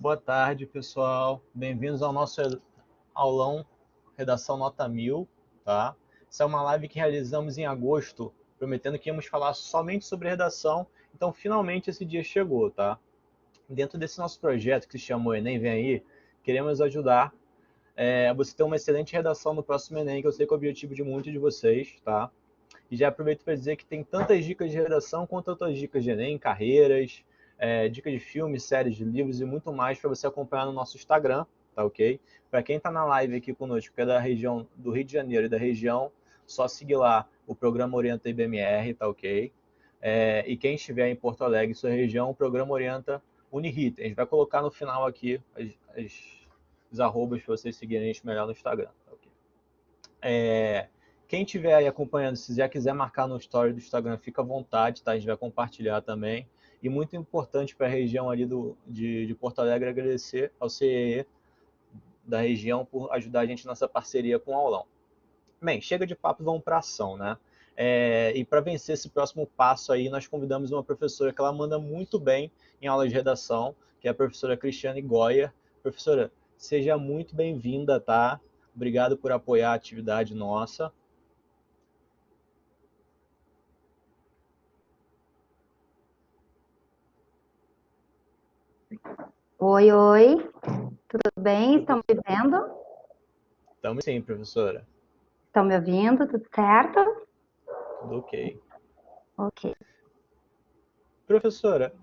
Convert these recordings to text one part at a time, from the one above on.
Boa tarde, pessoal. Bem-vindos ao nosso aulão Redação Nota 1000, tá? Essa é uma live que realizamos em agosto, prometendo que íamos falar somente sobre redação, então finalmente esse dia chegou, tá? Dentro desse nosso projeto que se chama Enem Vem Aí, queremos ajudar você ter uma excelente redação no próximo Enem, que eu sei que é o objetivo de muitos de vocês, tá? E já aproveito para dizer que tem tantas dicas de redação quanto outras dicas de Enem, carreiras, dicas de filmes, séries, de livros e muito mais para você acompanhar no nosso Instagram, tá ok? Para quem está na live aqui conosco, que é da região do Rio de Janeiro e da região, só seguir lá o programa Orienta IBMR, tá ok? E quem estiver em Porto Alegre, sua região, o programa Orienta Uniriter. A gente vai colocar no final aqui os arrobas para vocês seguirem a gente melhor no Instagram, tá ok? Quem estiver aí acompanhando, se já quiser marcar no story do Instagram, fica à vontade, tá? A gente vai compartilhar também. E muito importante para a região ali de Porto Alegre, agradecer ao CEE da região por ajudar a gente nessa parceria com o aulão. Bem, chega de papo, vamos para ação, né? E para vencer esse próximo passo aí, nós convidamos uma professora que ela manda muito bem em aula de redação, que é a professora Cristiane Goya. Professora, seja muito bem-vinda, tá? Obrigado por apoiar a atividade nossa. Oi, oi, tudo bem? Estão me vendo? Estamos sim, professora. Estão me ouvindo? Tudo certo? Tudo ok. Ok. Professora,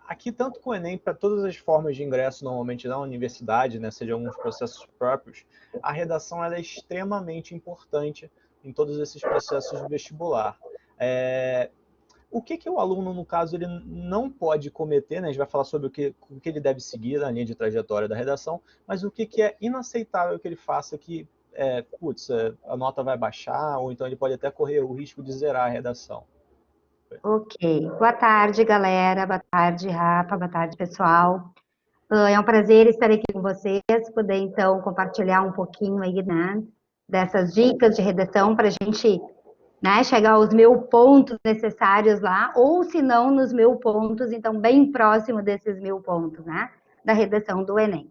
aqui tanto com o Enem, para todas as formas de ingresso normalmente na universidade, né, seja alguns processos próprios, a redação ela é extremamente importante em todos esses processos de vestibular. O que o aluno, no caso, ele não pode cometer, né? A gente vai falar sobre o que ele deve seguir na linha de trajetória da redação, mas o que é inaceitável que ele faça que, a nota vai baixar, ou então ele pode até correr o risco de zerar a redação. Ok. Boa tarde, galera. Boa tarde, Rafa. Boa tarde, pessoal. É um prazer estar aqui com vocês, poder então compartilhar um pouquinho aí, né, dessas dicas de redação para a gente, né, chegar aos 1000 pontos necessários lá, ou se não nos 1000 pontos, então bem próximo desses 1000 pontos, né, da redação do Enem.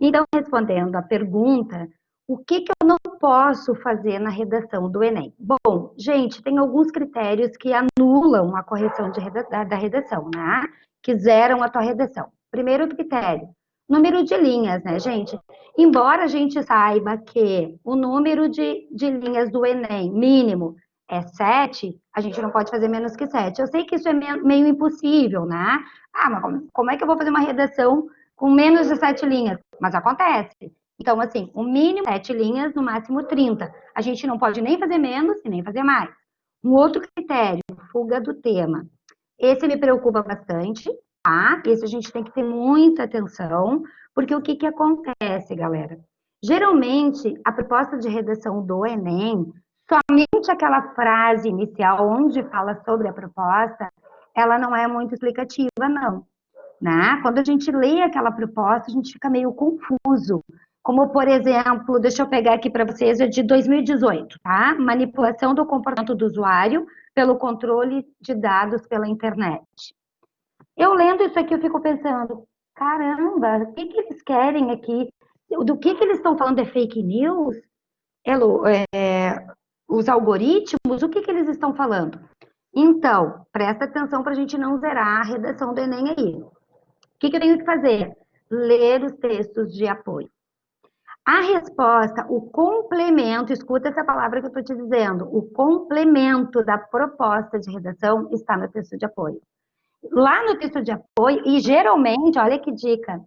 Então, respondendo à pergunta, o que eu não posso fazer na redação do Enem? Bom, gente, tem alguns critérios que anulam a correção da redação, né? Que zeram a tua redação. Primeiro critério, número de linhas, né, gente? Embora a gente saiba que o número de linhas do Enem mínimo é 7, a gente não pode fazer menos que 7. Eu sei que isso é meio impossível, né? Ah, mas como é que eu vou fazer uma redação com menos de 7 linhas? Mas acontece. Então, assim, o mínimo 7 linhas, no máximo 30. A gente não pode nem fazer menos e nem fazer mais. Um outro critério, fuga do tema. Esse me preocupa bastante, tá? Esse a gente tem que ter muita atenção, porque o que acontece, galera? Geralmente, a proposta de redação do Enem, somente aquela frase inicial onde fala sobre a proposta, ela não é muito explicativa, não. Né? Quando a gente lê aquela proposta, a gente fica meio confuso. Como, por exemplo, deixa eu pegar aqui para vocês, é de 2018, tá? Manipulação do comportamento do usuário pelo controle de dados pela internet. Eu lendo isso aqui, eu fico pensando, caramba, o que eles querem aqui? Do que eles estão falando? É fake news? Os algoritmos? O que eles estão falando? Então, presta atenção para a gente não zerar a redação do Enem aí. O que eu tenho que fazer? Ler os textos de apoio. A resposta, o complemento, escuta essa palavra que eu estou te dizendo, o complemento da proposta de redação está no texto de apoio. Lá no texto de apoio, e geralmente, olha que dica,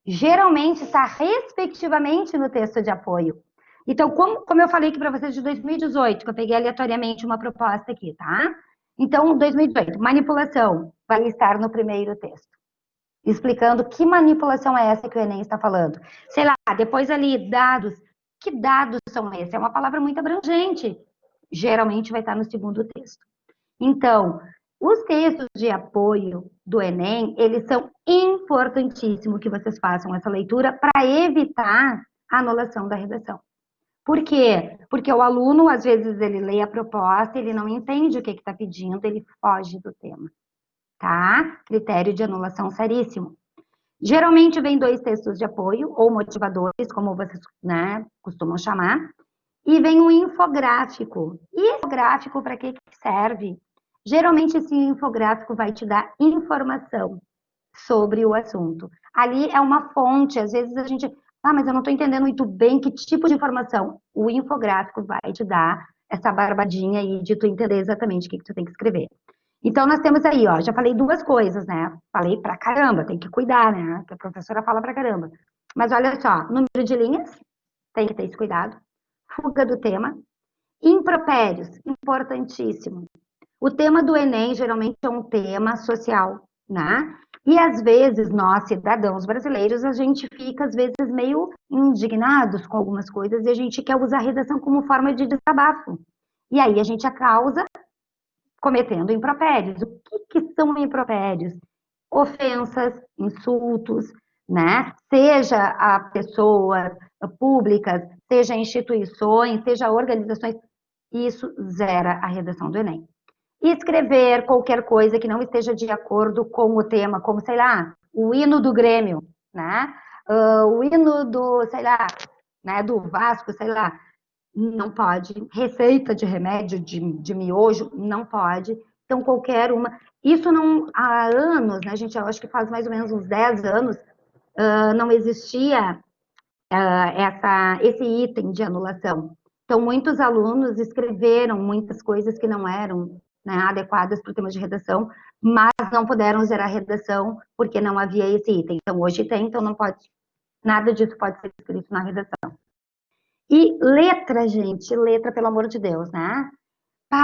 geralmente está respectivamente no texto de apoio. Então, como eu falei aqui para vocês de 2018, que eu peguei aleatoriamente uma proposta aqui, tá? Então, 2018, manipulação vai estar no primeiro texto, explicando que manipulação é essa que o Enem está falando. Sei lá, depois ali, dados. Que dados são esses? É uma palavra muito abrangente. Geralmente vai estar no segundo texto. Então, os textos de apoio do Enem, eles são importantíssimos que vocês façam essa leitura para evitar a anulação da redação. Por quê? Porque o aluno, às vezes, ele lê a proposta, ele não entende o que está pedindo, ele foge do tema. Tá? Critério de anulação seríssimo. Geralmente vem 2 textos de apoio, ou motivadores, como vocês, né, costumam chamar, e vem um infográfico. E infográfico, para que serve? Geralmente esse infográfico vai te dar informação sobre o assunto. Ali é uma fonte, às vezes a gente, mas eu não estou entendendo muito bem que tipo de informação. O infográfico vai te dar essa barbadinha aí de tu entender exatamente o que tu tem que escrever. Então, nós temos aí, ó, já falei 2 coisas, né? Falei pra caramba, tem que cuidar, né? Que a professora fala pra caramba. Mas olha só, número de linhas, tem que ter esse cuidado. Fuga do tema. Impropérios, importantíssimo. O tema do Enem geralmente é um tema social, né? E às vezes nós, cidadãos brasileiros, a gente fica às vezes meio indignados com algumas coisas e a gente quer usar a redação como forma de desabafo. E aí a gente causa cometendo impropérios. O que são impropérios? Ofensas, insultos, né? Seja a pessoas públicas, seja instituições, seja organizações, isso zera a redação do Enem. E escrever qualquer coisa que não esteja de acordo com o tema, como, sei lá, o hino do Grêmio, né? O hino do, sei lá, né, do Vasco, sei lá, não pode. Receita de remédio, de miojo, não pode. Então, qualquer uma. Isso não, há anos, né, gente, eu acho que faz mais ou menos uns 10 anos, não existia esse item de anulação. Então, muitos alunos escreveram muitas coisas que não eram, né, adequadas para o tema de redação, mas não puderam zerar a redação porque não havia esse item. Então, hoje tem, então não pode, nada disso pode ser escrito na redação. E letra, gente, letra, pelo amor de Deus, né?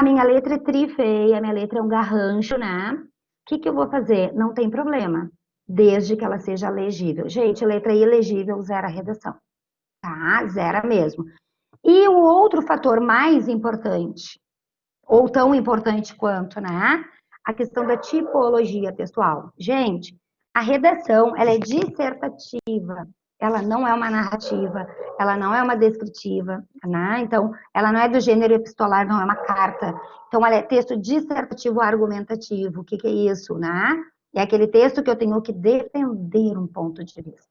Minha letra é tri feia, minha letra é um garrancho, né? O que eu vou fazer? Não tem problema, desde que ela seja legível. Gente, letra ilegível, zera a redação, tá? Zera mesmo. E o outro fator mais importante, ou tão importante quanto, né? A questão da tipologia pessoal. Gente, a redação, ela é dissertativa, ela não é uma narrativa, ela não é uma descritiva, né? Então, ela não é do gênero epistolar, não é uma carta. Então, ela é texto dissertativo argumentativo. O que é isso, né? É aquele texto que eu tenho que defender um ponto de vista.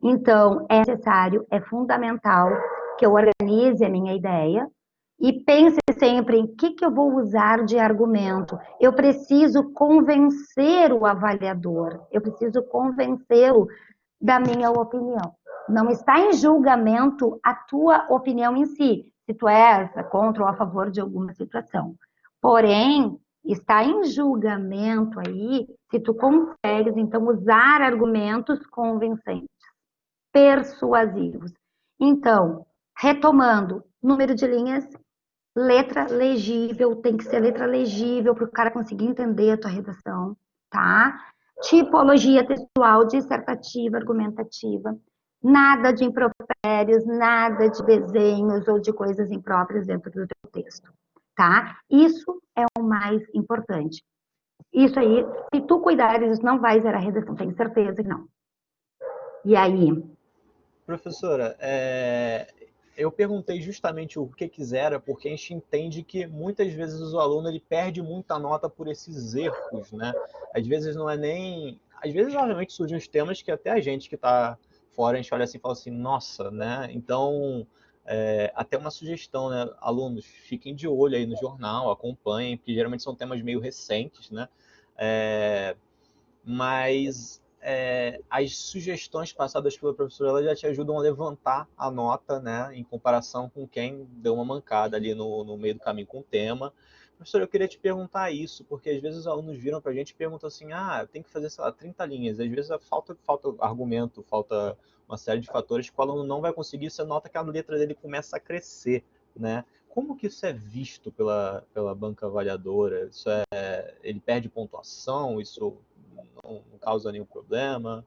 Então, é necessário, é fundamental que eu organize a minha ideia e pense sempre em que eu vou usar de argumento. Eu preciso convencer o avaliador, eu preciso convencê-lo da minha opinião. Não está em julgamento a tua opinião em si, se tu és contra ou a favor de alguma situação. Porém, está em julgamento aí se tu consegues, então, usar argumentos convincentes, persuasivos. Então, retomando, número de linhas, letra legível, tem que ser letra legível para o cara conseguir entender a tua redação, tá? Tipologia textual, dissertativa, argumentativa, nada de impropérios, nada de desenhos ou de coisas impróprias dentro do teu texto, tá? Isso é o mais importante. Isso aí, se tu cuidares, não vai zerar a redação, tenho certeza que não. E aí? Professora, eu perguntei justamente o que quisera, porque a gente entende que muitas vezes o aluno ele perde muita nota por esses erros, né? Às vezes não é nem... Às vezes, obviamente, surgem os temas que até a gente que está fora, a gente olha assim e fala assim, nossa, né? Então, até uma sugestão, né? Alunos, fiquem de olho aí no jornal, acompanhem, porque geralmente são temas meio recentes, né? Mas as sugestões passadas pela professora ela já te ajudam a levantar a nota, né, em comparação com quem deu uma mancada ali no meio do caminho com o tema. Professora, eu queria te perguntar isso, porque às vezes os alunos viram para a gente e perguntam assim, tem que fazer, sei lá, 30 linhas. Às vezes falta argumento, falta uma série de fatores que o aluno não vai conseguir, você nota que a letra dele começa a crescer, né? Como que isso é visto pela banca avaliadora? Ele perde pontuação? Isso não causa nenhum problema?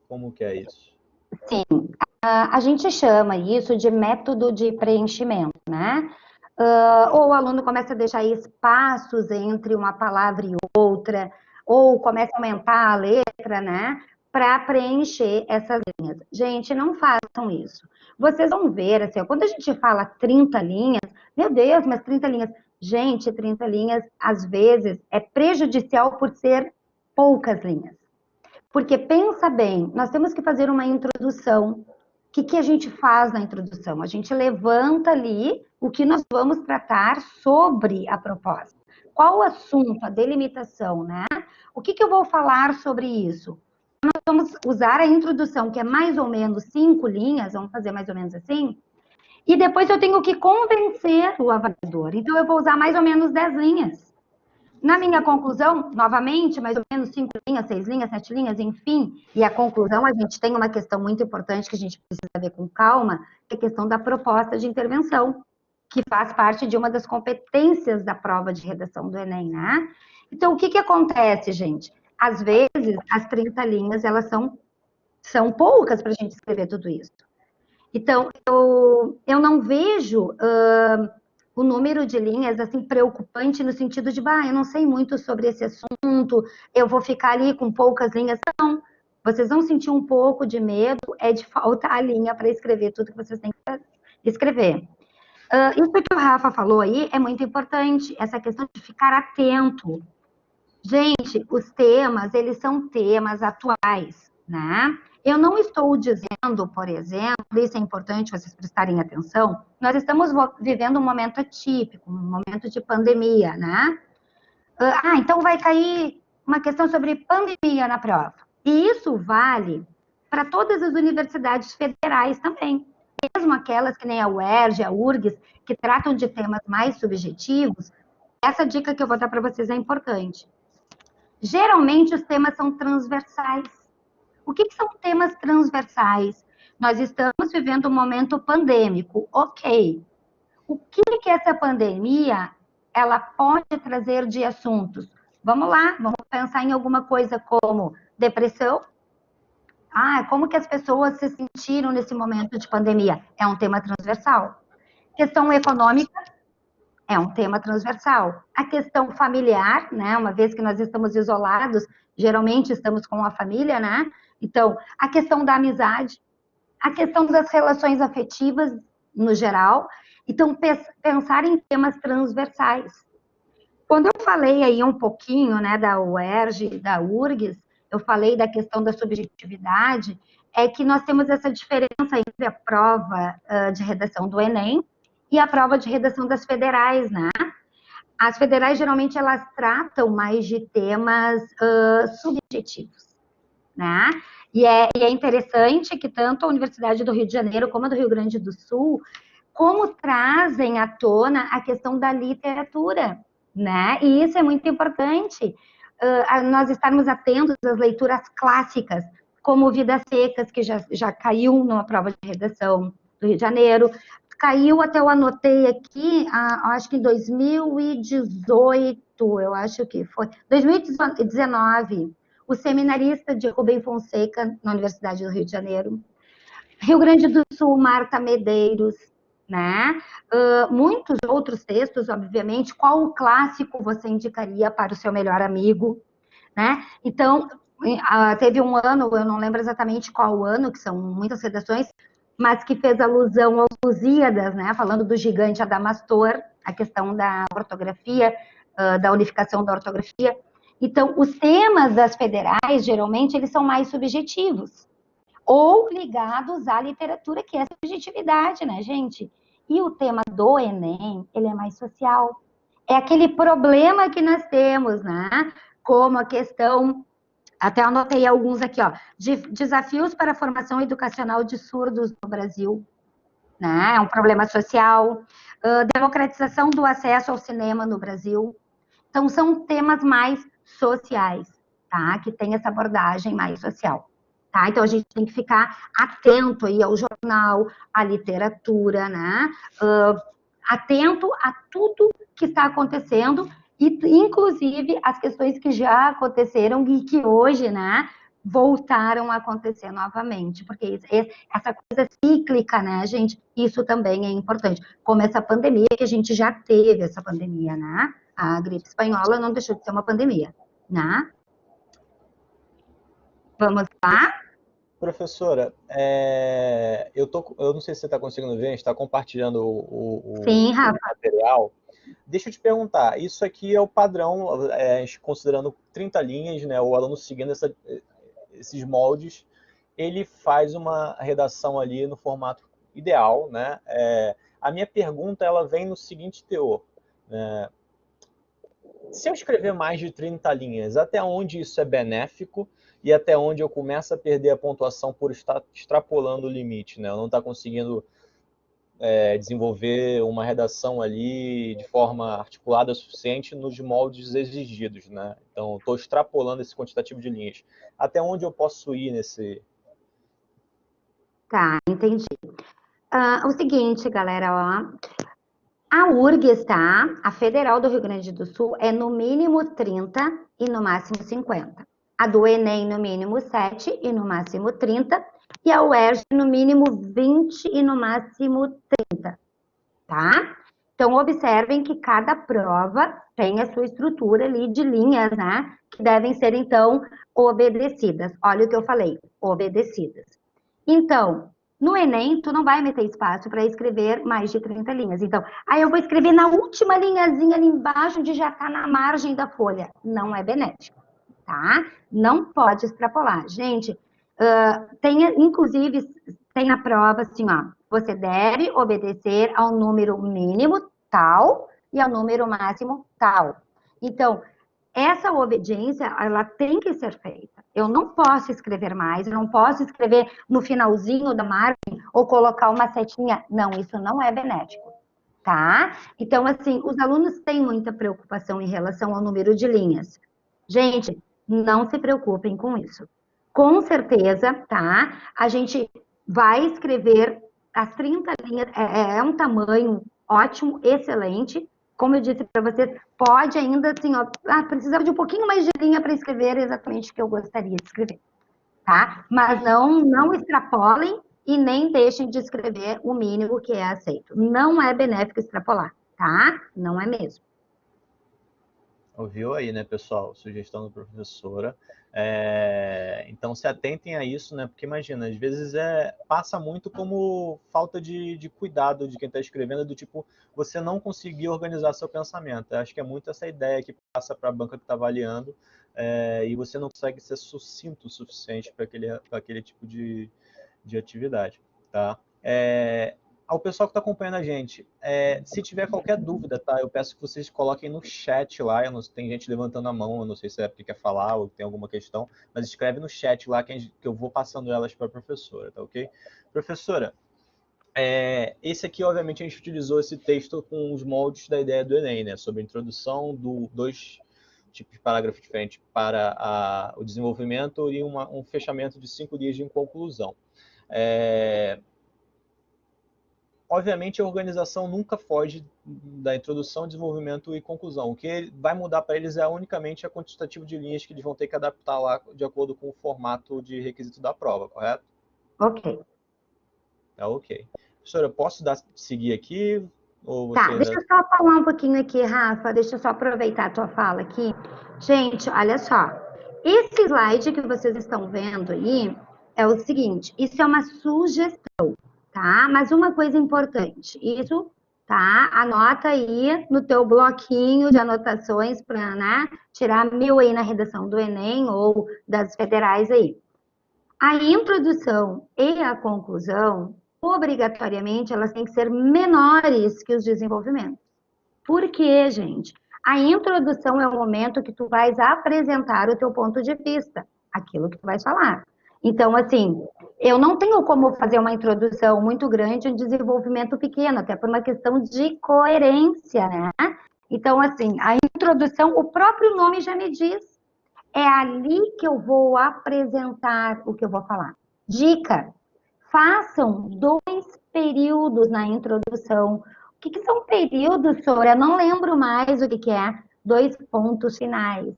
Como que é isso? Sim, a gente chama isso de método de preenchimento, né? Ou o aluno começa a deixar espaços entre uma palavra e outra, ou começa a aumentar a letra, né? Para preencher essas linhas. Gente, não façam isso. Vocês vão ver, assim, quando a gente fala 30 linhas, meu Deus, mas 30 linhas. Gente, 30 linhas, às vezes, é prejudicial por ser poucas linhas. Porque pensa bem, nós temos que fazer uma introdução. O que a gente faz na introdução? A gente levanta ali o que nós vamos tratar sobre a proposta. Qual o assunto, a delimitação, né? O que eu vou falar sobre isso? Nós vamos usar a introdução, que é mais ou menos 5 linhas, vamos fazer mais ou menos assim, e depois eu tenho que convencer o avaliador. Então, eu vou usar mais ou menos 10 linhas. Na minha conclusão, novamente, mais ou menos 5 linhas, 6 linhas, 7 linhas, enfim. E a conclusão, a gente tem uma questão muito importante que a gente precisa ver com calma, que é a questão da proposta de intervenção, que faz parte de uma das competências da prova de redação do Enem, né? Então, o que acontece, gente? Às vezes, as 30 linhas, elas são poucas para a gente escrever tudo isso. Então, eu não vejo o número de linhas assim preocupante no sentido de, eu não sei muito sobre esse assunto, eu vou ficar ali com poucas linhas. Não, vocês vão sentir um pouco de medo, é de faltar a linha para escrever tudo que vocês têm que escrever. Isso que o Rafa falou aí é muito importante, essa questão de ficar atento. Gente, os temas, eles são temas atuais, né? Eu não estou dizendo, por exemplo, isso é importante vocês prestarem atenção, nós estamos vivendo um momento atípico, um momento de pandemia, né? Então vai cair uma questão sobre pandemia na prova. E isso vale para todas as universidades federais também. Mesmo aquelas que nem a UERJ, a URGS, que tratam de temas mais subjetivos, essa dica que eu vou dar para vocês é importante. Geralmente, os temas são transversais. O que são temas transversais? Nós estamos vivendo um momento pandêmico, ok. O que essa pandemia ela pode trazer de assuntos? Vamos lá, vamos pensar em alguma coisa como depressão. Como que as pessoas se sentiram nesse momento de pandemia? É um tema transversal. Questão econômica, é um tema transversal. A questão familiar, né? Uma vez que nós estamos isolados, geralmente estamos com a família, né? Então, a questão da amizade, a questão das relações afetivas, no geral. Então, pensar em temas transversais. Quando eu falei aí um pouquinho, né, da UERJ, da URGS, eu falei da questão da subjetividade, é que nós temos essa diferença entre a prova de redação do Enem e a prova de redação das federais, né? As federais, geralmente, elas tratam mais de temas subjetivos, né? E é interessante que tanto a Universidade do Rio de Janeiro como a do Rio Grande do Sul, como trazem à tona a questão da literatura, né? E isso é muito importante, nós estarmos atentos às leituras clássicas, como Vidas Secas, que já caiu numa prova de redação do Rio de Janeiro, caiu, até eu anotei aqui, acho que em 2018, eu acho que foi, 2019, o Seminarista de Rubem Fonseca, na Universidade do Rio de Janeiro. Rio Grande do Sul, Marta Medeiros, né? Muitos outros textos, obviamente. Qual o clássico você indicaria para o seu melhor amigo, né? Então, teve um ano, eu não lembro exatamente qual ano, que são muitas redações, mas que fez alusão aos Lusíadas, né? Falando do gigante Adamastor, a questão da ortografia, da unificação da ortografia. Então, os temas das federais, geralmente, eles são mais subjetivos, ou ligados à literatura, que é a subjetividade, né, gente? E o tema do Enem, ele é mais social. É aquele problema que nós temos, né? Como a questão, até anotei alguns aqui, ó, de desafios para a formação educacional de surdos no Brasil, né? É um problema social. Democratização do acesso ao cinema no Brasil. Então, são temas mais sociais, tá? Que tem essa abordagem mais social. Tá? Então, a gente tem que ficar atento aí ao jornal, à literatura, né? Atento a tudo que está acontecendo, e inclusive as questões que já aconteceram e que hoje, né, voltaram a acontecer novamente, porque essa coisa cíclica, né, gente, isso também é importante. Como essa pandemia, que a gente já teve essa pandemia, né? A gripe espanhola não deixou de ser uma pandemia, né? Vamos lá? Professora, eu não sei se você está conseguindo ver, a gente está compartilhando Sim, o Rafa. material. Deixa eu te perguntar, isso aqui é o padrão, considerando 30 linhas, né, o aluno seguindo esses moldes, ele faz uma redação ali no formato ideal, né? A minha pergunta, ela vem no seguinte teor, né? Se eu escrever mais de 30 linhas, até onde isso é benéfico e até onde eu começo a perder a pontuação por estar extrapolando o limite, né? Eu não estar conseguindo desenvolver uma redação ali de forma articulada o suficiente nos moldes exigidos, né? Então, estou extrapolando esse quantitativo de linhas. Até onde eu posso ir nesse... Tá, entendi. O seguinte, galera, ó. A URGS, tá? A Federal do Rio Grande do Sul é no mínimo 30 e no máximo 50. A do Enem no mínimo 7 e no máximo 30. E a UERJ no mínimo 20 e no máximo 30, tá? Então, observem que cada prova tem a sua estrutura ali de linhas, né? Que devem ser, então, obedecidas. Olha o que eu falei, obedecidas. Então, no Enem, tu não vai meter espaço para escrever mais de 30 linhas. Então, aí eu vou escrever na última linhazinha ali embaixo, onde já está na margem da folha. Não é benéfico, tá? Não pode extrapolar. Gente, inclusive, tem a prova assim, ó. Você deve obedecer ao número mínimo tal e ao número máximo tal. Então, essa obediência, ela tem que ser feita. Eu não posso escrever mais, eu não posso escrever no finalzinho da margem ou colocar uma setinha. Não, isso não é benéfico, tá? Então, assim, os alunos têm muita preocupação em relação ao número de linhas. Gente, não se preocupem com isso. Com certeza, tá? A gente vai escrever as 30 linhas, é um tamanho ótimo, excelente. Como eu disse para vocês, pode ainda, assim, ó, precisava de um pouquinho mais de linha para escrever exatamente o que eu gostaria de escrever, tá? Mas não extrapolem e nem deixem de escrever o mínimo que é aceito. Não é benéfico extrapolar, tá? Não é mesmo. Ouviu aí, né, pessoal? Sugestão da professora. Então, se atentem a isso, né? Porque imagina, às vezes passa muito como falta de cuidado de quem está escrevendo, do tipo, você não conseguir organizar seu pensamento. Eu acho que é muito essa ideia que passa para a banca que está avaliando, e você não consegue ser sucinto o suficiente para aquele tipo de atividade, tá? Ao pessoal que está acompanhando a gente, se tiver qualquer dúvida, tá? Eu peço que vocês coloquem no chat lá. Tem gente levantando a mão, eu não sei se é porque quer falar ou tem alguma questão, mas escreve no chat lá que eu vou passando elas para a professora, tá ok? Professora, esse aqui, obviamente, a gente utilizou esse texto com os moldes da ideia do Enem, né? Sobre a introdução dois tipos de parágrafo diferentes para o desenvolvimento e um fechamento de 5 dias de conclusão. Obviamente, a organização nunca foge da introdução, desenvolvimento e conclusão. O que vai mudar para eles é unicamente a quantitativo de linhas que eles vão ter que adaptar lá de acordo com o formato de requisito da prova, correto? Ok. Tá ok. Professora, eu posso seguir aqui? Ou Tá, você... deixa eu só falar um pouquinho aqui, Rafa, deixa eu só aproveitar a tua fala aqui. Gente, olha só, esse slide que vocês estão vendo aí é o seguinte, isso é uma sugestão, tá? Mas uma coisa importante, isso, tá? Anota aí no teu bloquinho de anotações para, né, tirar 1000 aí na redação do Enem ou das federais aí. A introdução e a conclusão, obrigatoriamente, elas têm que ser menores que os desenvolvimentos. Por quê, gente? A introdução é o momento que tu vais apresentar o teu ponto de vista, aquilo que tu vais falar. Então, assim, eu não tenho como fazer uma introdução muito grande e um desenvolvimento pequeno, até por uma questão de coerência, né? Então, assim, a introdução, o próprio nome já me diz, é ali que eu vou apresentar o que eu vou falar. Dica: façam 2 períodos na introdução. O que são períodos, Sora? Eu não lembro mais o que é 2 pontos finais.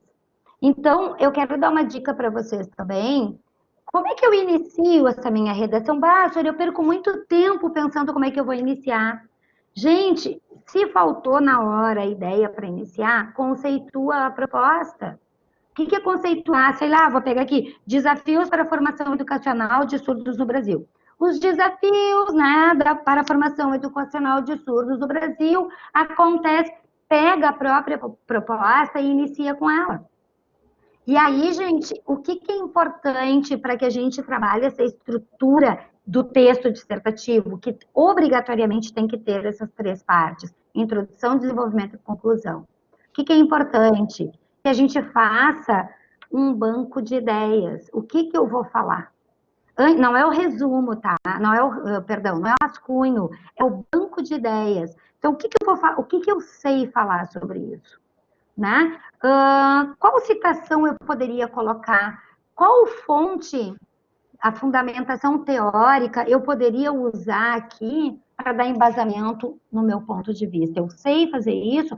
Então, eu quero dar uma dica para vocês também. Como é que eu inicio essa minha redação? Sora, eu perco muito tempo pensando como é que eu vou iniciar. Gente, se faltou na hora a ideia para iniciar, conceitua a proposta. O que é conceituar? Sei lá, vou pegar aqui, desafios para a formação educacional de surdos no Brasil. Os desafios, né, para a formação educacional de surdos no Brasil acontece, pega a própria proposta e inicia com ela. E aí, gente, o que é importante para que a gente trabalhe essa estrutura do texto dissertativo, que obrigatoriamente tem que ter essas três partes: introdução, desenvolvimento e conclusão. O que é importante? Que a gente faça um banco de ideias. O que eu vou falar? Não é o resumo, tá? Não é o, perdão, não é o rascunho, é o banco de ideias. Então, eu vou o que eu sei falar sobre isso? Né? Qual citação eu poderia colocar? Qual fonte, a fundamentação teórica, eu poderia usar aqui para dar embasamento no meu ponto de vista? Eu sei fazer isso?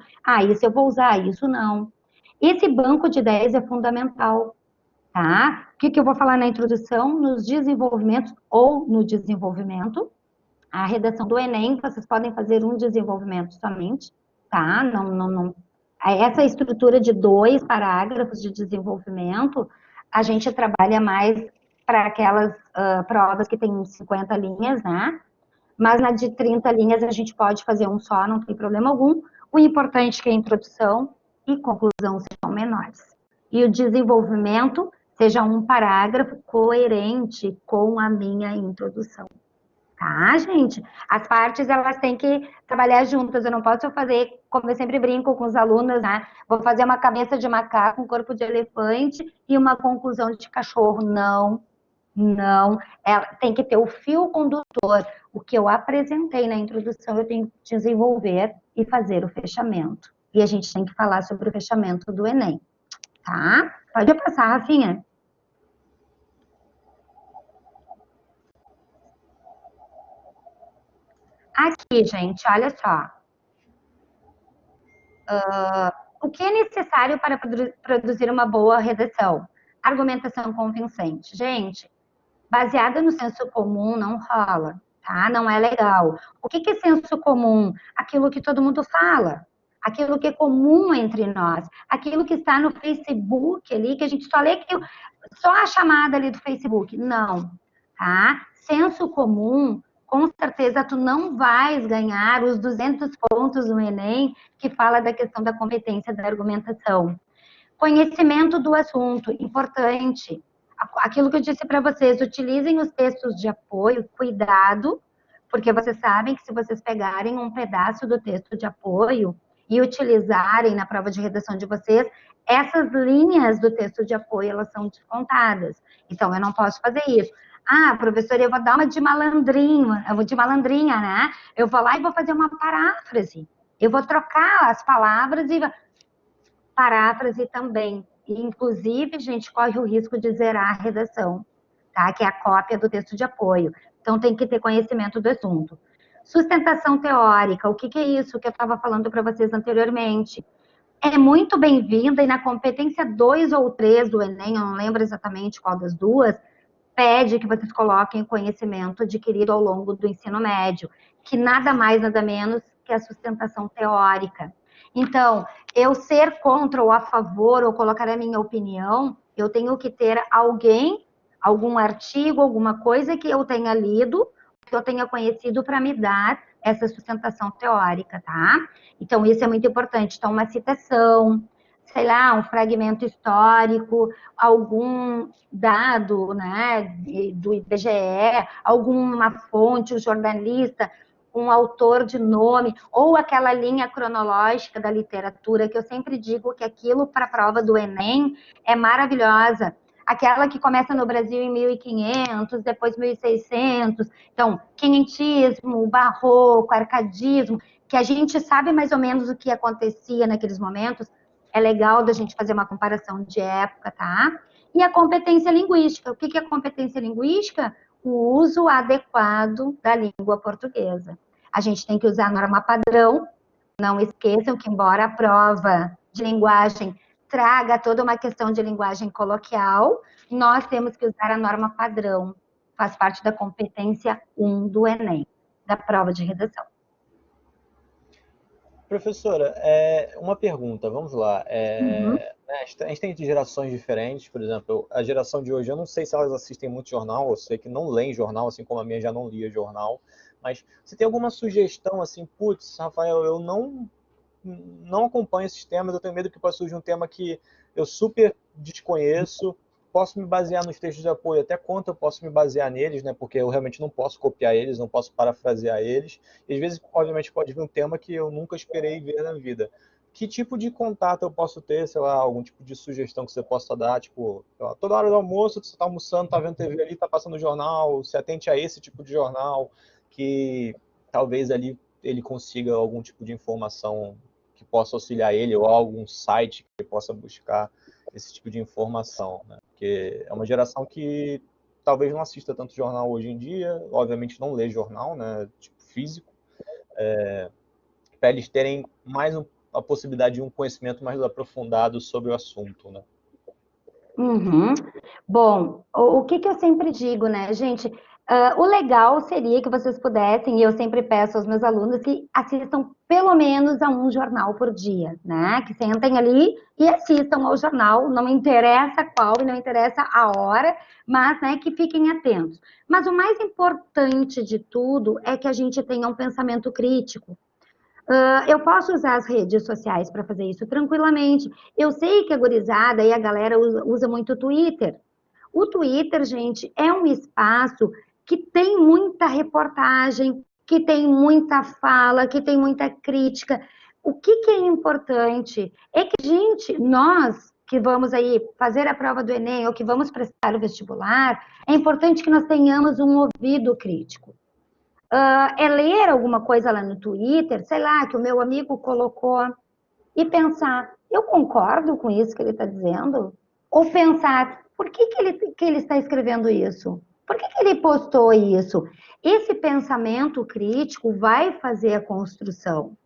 Isso eu vou usar, isso não. Esse banco de ideias é fundamental, tá? O que eu vou falar na introdução, nos desenvolvimentos ou no desenvolvimento? A redação do Enem, vocês podem fazer um desenvolvimento somente, tá? Não. Essa estrutura de 2 parágrafos de desenvolvimento, a gente trabalha mais para aquelas provas que tem 50 linhas, né? Mas na de 30 linhas a gente pode fazer um só, não tem problema algum. O importante é que a introdução e conclusão sejam menores. E o desenvolvimento seja um parágrafo coerente com a minha introdução. Tá, gente? As partes, elas têm que trabalhar juntas. Eu não posso fazer, como eu sempre brinco com os alunos, né? Vou fazer uma cabeça de macaco, um corpo de elefante e uma conclusão de cachorro. Não, não. Ela tem que ter o fio condutor. O que eu apresentei na introdução, eu tenho que desenvolver e fazer o fechamento. E a gente tem que falar sobre o fechamento do Enem. Tá? Pode passar, Rafinha. Aqui, gente, olha só. O que é necessário para produzir uma boa redação? Argumentação convincente. Gente, baseada no senso comum não rola, tá? Não é legal. O que é senso comum? Aquilo que todo mundo fala. Aquilo que é comum entre nós. Aquilo que está no Facebook ali, que a gente só lê aquilo, só a chamada ali do Facebook. Não, tá? Senso comum, com certeza tu não vais ganhar os 200 pontos no Enem que fala da questão da competência da argumentação. Conhecimento do assunto, importante. Aquilo que eu disse para vocês, utilizem os textos de apoio, cuidado, porque vocês sabem que se vocês pegarem um pedaço do texto de apoio e utilizarem na prova de redação de vocês, essas linhas do texto de apoio, elas são descontadas. Então, eu não posso fazer isso. Professora, eu vou dar uma de malandrinha, né? Eu vou lá e vou fazer uma paráfrase. Eu vou trocar as palavras e paráfrase também. E, inclusive, a gente corre o risco de zerar a redação, tá? Que é a cópia do texto de apoio. Então, tem que ter conhecimento do assunto. Sustentação teórica, o que é isso que eu estava falando para vocês anteriormente? É muito bem-vinda e na competência 2 ou 3 do Enem, eu não lembro exatamente qual das duas, pede que vocês coloquem conhecimento adquirido ao longo do ensino médio, que nada mais, nada menos que a sustentação teórica. Então, eu ser contra ou a favor, ou colocar a minha opinião, eu tenho que ter alguém, algum artigo, alguma coisa que eu tenha lido, que eu tenha conhecido para me dar essa sustentação teórica, tá? Então, isso é muito importante. Então, uma citação, sei lá, um fragmento histórico, algum dado, né, do IBGE, alguma fonte, um jornalista, um autor de nome, ou aquela linha cronológica da literatura, que eu sempre digo que aquilo para a prova do Enem é maravilhosa. Aquela que começa no Brasil em 1500, depois 1600, então, quinhentismo, barroco, arcadismo, que a gente sabe mais ou menos o que acontecia naqueles momentos, é legal da gente fazer uma comparação de época, tá? E a competência linguística. O que é competência linguística? O uso adequado da língua portuguesa. A gente tem que usar a norma padrão. Não esqueçam que, embora a prova de linguagem traga toda uma questão de linguagem coloquial, nós temos que usar a norma padrão. Faz parte da competência 1 do Enem, da prova de redação. Professora, uma pergunta, vamos lá. Né, a gente tem gerações diferentes, por exemplo, a geração de hoje, eu não sei se elas assistem muito jornal, eu sei que não leem jornal, assim como a minha já não lia jornal, mas você tem alguma sugestão assim, putz, Rafael, eu não acompanho esses temas, eu tenho medo que possa surgir um tema que eu super desconheço, posso me basear nos textos de apoio, até quanto eu posso me basear neles, né? Porque eu realmente não posso copiar eles, não posso parafrasear eles. E às vezes, obviamente, pode vir um tema que eu nunca esperei ver na vida. Que tipo de contato eu posso ter, sei lá, algum tipo de sugestão que você possa dar, tipo, toda hora do almoço, você está almoçando, está vendo TV ali, está passando jornal, se atente a esse tipo de jornal, que talvez ali ele consiga algum tipo de informação que possa auxiliar ele, ou algum site que ele possa buscar esse tipo de informação, né? Porque é uma geração que talvez não assista tanto jornal hoje em dia, obviamente não lê jornal, né, tipo físico, para eles terem mais a possibilidade de um conhecimento mais aprofundado sobre o assunto, né? Uhum. Bom, o que eu sempre digo, né, gente? O legal seria que vocês pudessem, e eu sempre peço aos meus alunos que assistam pelo menos a um jornal por dia, né? Que sentem ali e assistam ao jornal, não interessa qual e não interessa a hora, mas, né, que fiquem atentos. Mas o mais importante de tudo é que a gente tenha um pensamento crítico. Eu posso usar as redes sociais para fazer isso tranquilamente. Eu sei que a gurizada e a galera usa muito o Twitter. O Twitter, gente, é um espaço que tem muita reportagem, que tem muita fala, que tem muita crítica. O que é importante é que, gente, nós que vamos aí fazer a prova do Enem ou que vamos prestar o vestibular, é importante que nós tenhamos um ouvido crítico. É ler alguma coisa lá no Twitter, sei lá, que o meu amigo colocou, e pensar, eu concordo com isso que ele está dizendo? Ou pensar, por que ele está escrevendo isso? Por que ele postou isso? Esse pensamento crítico vai fazer a construção,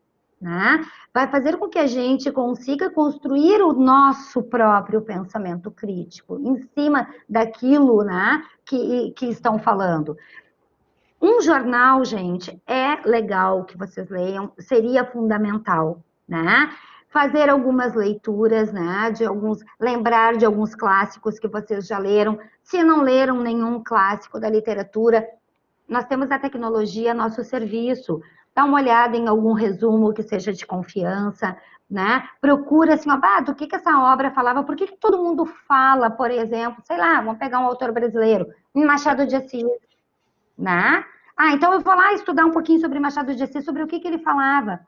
né? Vai fazer com que a gente consiga construir o nosso próprio pensamento crítico em cima daquilo, né, que estão falando. Um jornal, gente, é legal que vocês leiam, seria fundamental, né? Fazer algumas leituras, né? Lembrar de alguns clássicos que vocês já leram. Se não leram nenhum clássico da literatura, nós temos a tecnologia a nosso serviço. Dá uma olhada em algum resumo que seja de confiança, né? Procura assim, ó, do que essa obra falava, por que todo mundo fala, por exemplo, sei lá, vamos pegar um autor brasileiro, Machado de Assis, né? Então eu vou lá estudar um pouquinho sobre Machado de Assis, sobre o que ele falava.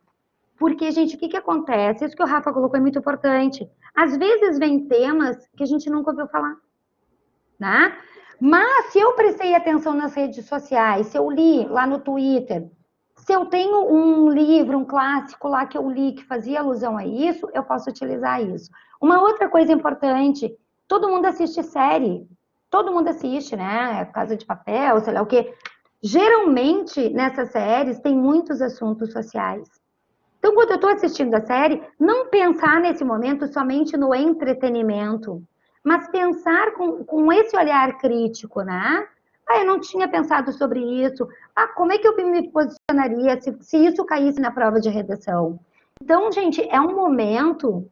Porque, gente, o que acontece? Isso que o Rafa colocou é muito importante. Às vezes vem temas que a gente nunca ouviu falar, né? Mas se eu prestei atenção nas redes sociais, se eu li lá no Twitter, se eu tenho um livro, um clássico lá que eu li que fazia alusão a isso, eu posso utilizar isso. Uma outra coisa importante, todo mundo assiste série. Todo mundo assiste, né? Casa de Papel, sei lá o quê. Geralmente, nessas séries, tem muitos assuntos sociais. Então, quando eu estou assistindo a série, não pensar nesse momento somente no entretenimento, mas pensar com esse olhar crítico, né? Eu não tinha pensado sobre isso. Como é que eu me posicionaria se isso caísse na prova de redação? Então, gente, é um momento,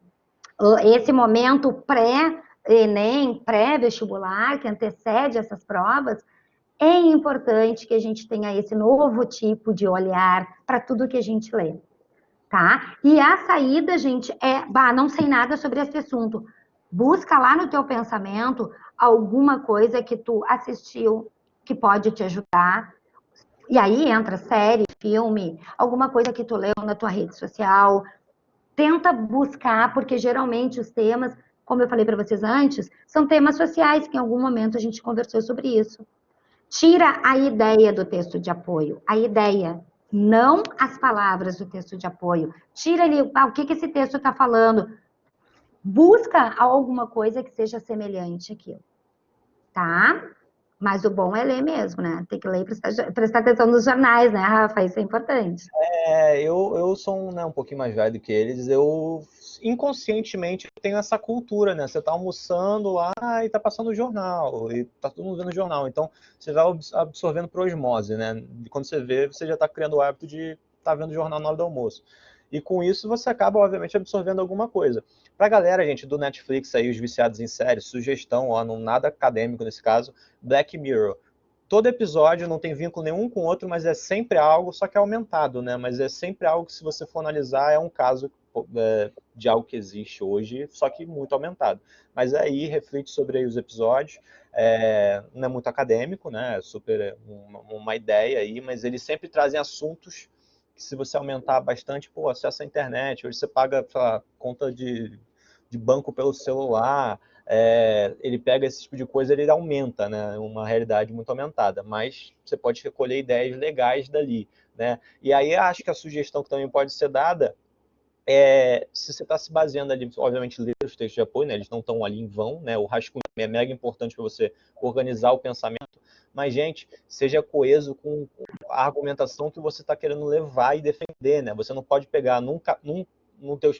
esse momento pré-ENEM, pré-vestibular, que antecede essas provas, é importante que a gente tenha esse novo tipo de olhar para tudo que a gente lê, tá? E a saída, gente, não sei nada sobre esse assunto. Busca lá no teu pensamento alguma coisa que tu assistiu que pode te ajudar. E aí entra série, filme, alguma coisa que tu leu na tua rede social. Tenta buscar, porque geralmente os temas, como eu falei para vocês antes, são temas sociais que em algum momento a gente conversou sobre isso. Tira a ideia do texto de apoio, a ideia, não as palavras do texto de apoio. Tira ali o que esse texto está falando. Busca alguma coisa que seja semelhante àquilo, tá? Mas o bom é ler mesmo, né? Tem que ler e prestar atenção nos jornais, né, Rafa? Isso é importante. Eu sou um pouquinho mais velho do que eles, eu inconscientemente tenho essa cultura, né? Você tá almoçando lá e tá passando o jornal, e tá todo mundo vendo o jornal, então você vai absorvendo por osmose, né? E quando você vê, você já tá criando o hábito de estar vendo o jornal na hora do almoço. E com isso você acaba, obviamente, absorvendo alguma coisa. Pra galera, gente, do Netflix aí, os viciados em séries, sugestão, ó, não nada acadêmico nesse caso, Black Mirror. Todo episódio não tem vínculo nenhum com o outro, mas é sempre algo, só que é aumentado, né? Mas é sempre algo que, se você for analisar, é um caso de algo que existe hoje, só que muito aumentado. Mas aí reflete sobre aí os episódios, não é muito acadêmico, né? É super uma ideia aí, mas eles sempre trazem assuntos que, se você aumentar bastante, pô, acesso à internet, hoje você paga, sei lá, conta de banco pelo celular, ele pega esse tipo de coisa, ele aumenta, né? Uma realidade muito aumentada, mas você pode recolher ideias legais dali, né? E aí acho que a sugestão que também pode ser dada se você está se baseando ali, obviamente, ler os textos de apoio, né? Eles não estão ali em vão, né? O rascunho é mega importante para você organizar o pensamento, mas, gente, seja coeso com a argumentação que você está querendo levar e defender, né? Você não pode pegar num teu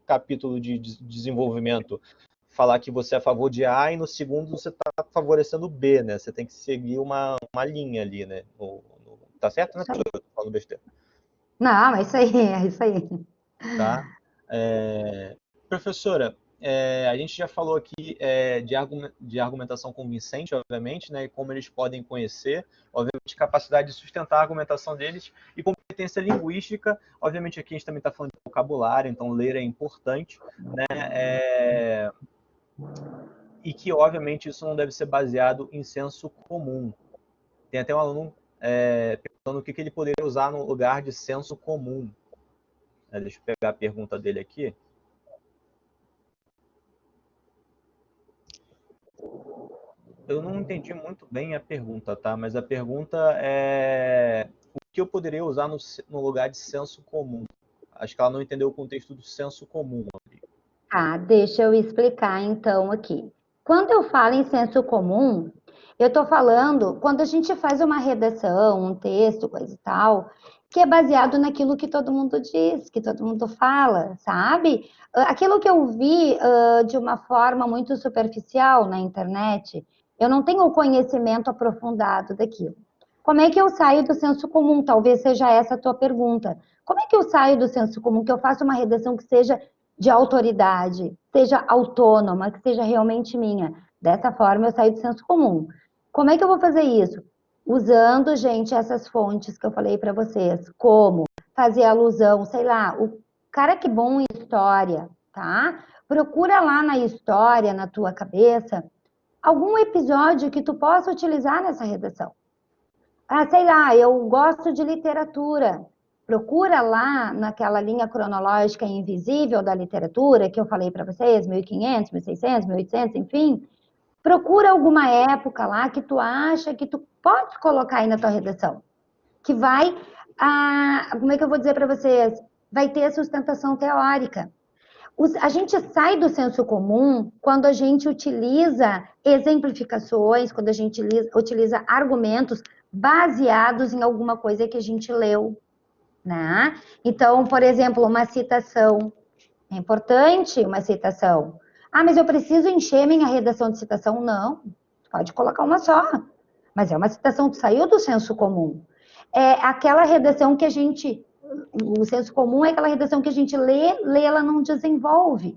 capítulo de desenvolvimento falar que você é a favor de A e no segundo você está favorecendo B, né? Você tem que seguir uma linha ali, né? Tá certo, né? Eu tô falando besteira. Não, é isso aí, é isso aí. Tá? Professora, a gente já falou aqui de argumentação convincente, obviamente, né, e como eles podem conhecer, obviamente, capacidade de sustentar a argumentação deles e competência linguística. Obviamente, aqui a gente também está falando de vocabulário, então ler é importante, né, e que, obviamente, isso não deve ser baseado em senso comum. Tem até um aluno perguntando o que ele poderia usar no lugar de senso comum. Deixa eu pegar a pergunta dele aqui. Eu não entendi muito bem a pergunta, tá? Mas a pergunta é o que eu poderia usar no lugar de senso comum? Acho que ela não entendeu o contexto do senso comum. Tá, deixa eu explicar então aqui. Quando eu falo em senso comum, eu estou falando quando a gente faz uma redação, um texto, coisa e tal, que é baseado naquilo que todo mundo diz, que todo mundo fala, sabe? Aquilo que eu vi de uma forma muito superficial na internet, eu não tenho o conhecimento aprofundado daquilo. Como é que eu saio do senso comum? Talvez seja essa a tua pergunta. Como é que eu saio do senso comum? Que eu faço uma redação que seja de autoridade, seja autônoma, que seja realmente minha. Dessa forma, eu saio do senso comum. Como é que eu vou fazer isso? Usando, gente, essas fontes que eu falei para vocês, como fazer alusão, sei lá, o cara que é bom em história, tá? Procura lá na história, na tua cabeça, algum episódio que tu possa utilizar nessa redação. Ah, sei lá, eu gosto de literatura. Procura lá naquela linha cronológica invisível da literatura que eu falei para vocês, 1500, 1600, 1800, enfim. Procura alguma época lá que tu acha que tu pode colocar aí na tua redação. Que vai, como é que eu vou dizer para vocês? Vai ter sustentação teórica. A gente sai do senso comum quando a gente utiliza exemplificações, quando a gente utiliza argumentos baseados em alguma coisa que a gente leu, né? Então, por exemplo, uma citação. É importante uma citação. Ah, mas eu preciso encher minha redação de citação? Não, pode colocar uma só. Mas é uma citação que saiu do senso comum. É aquela redação que a gente... O senso comum é aquela redação que a gente lê, ela não desenvolve.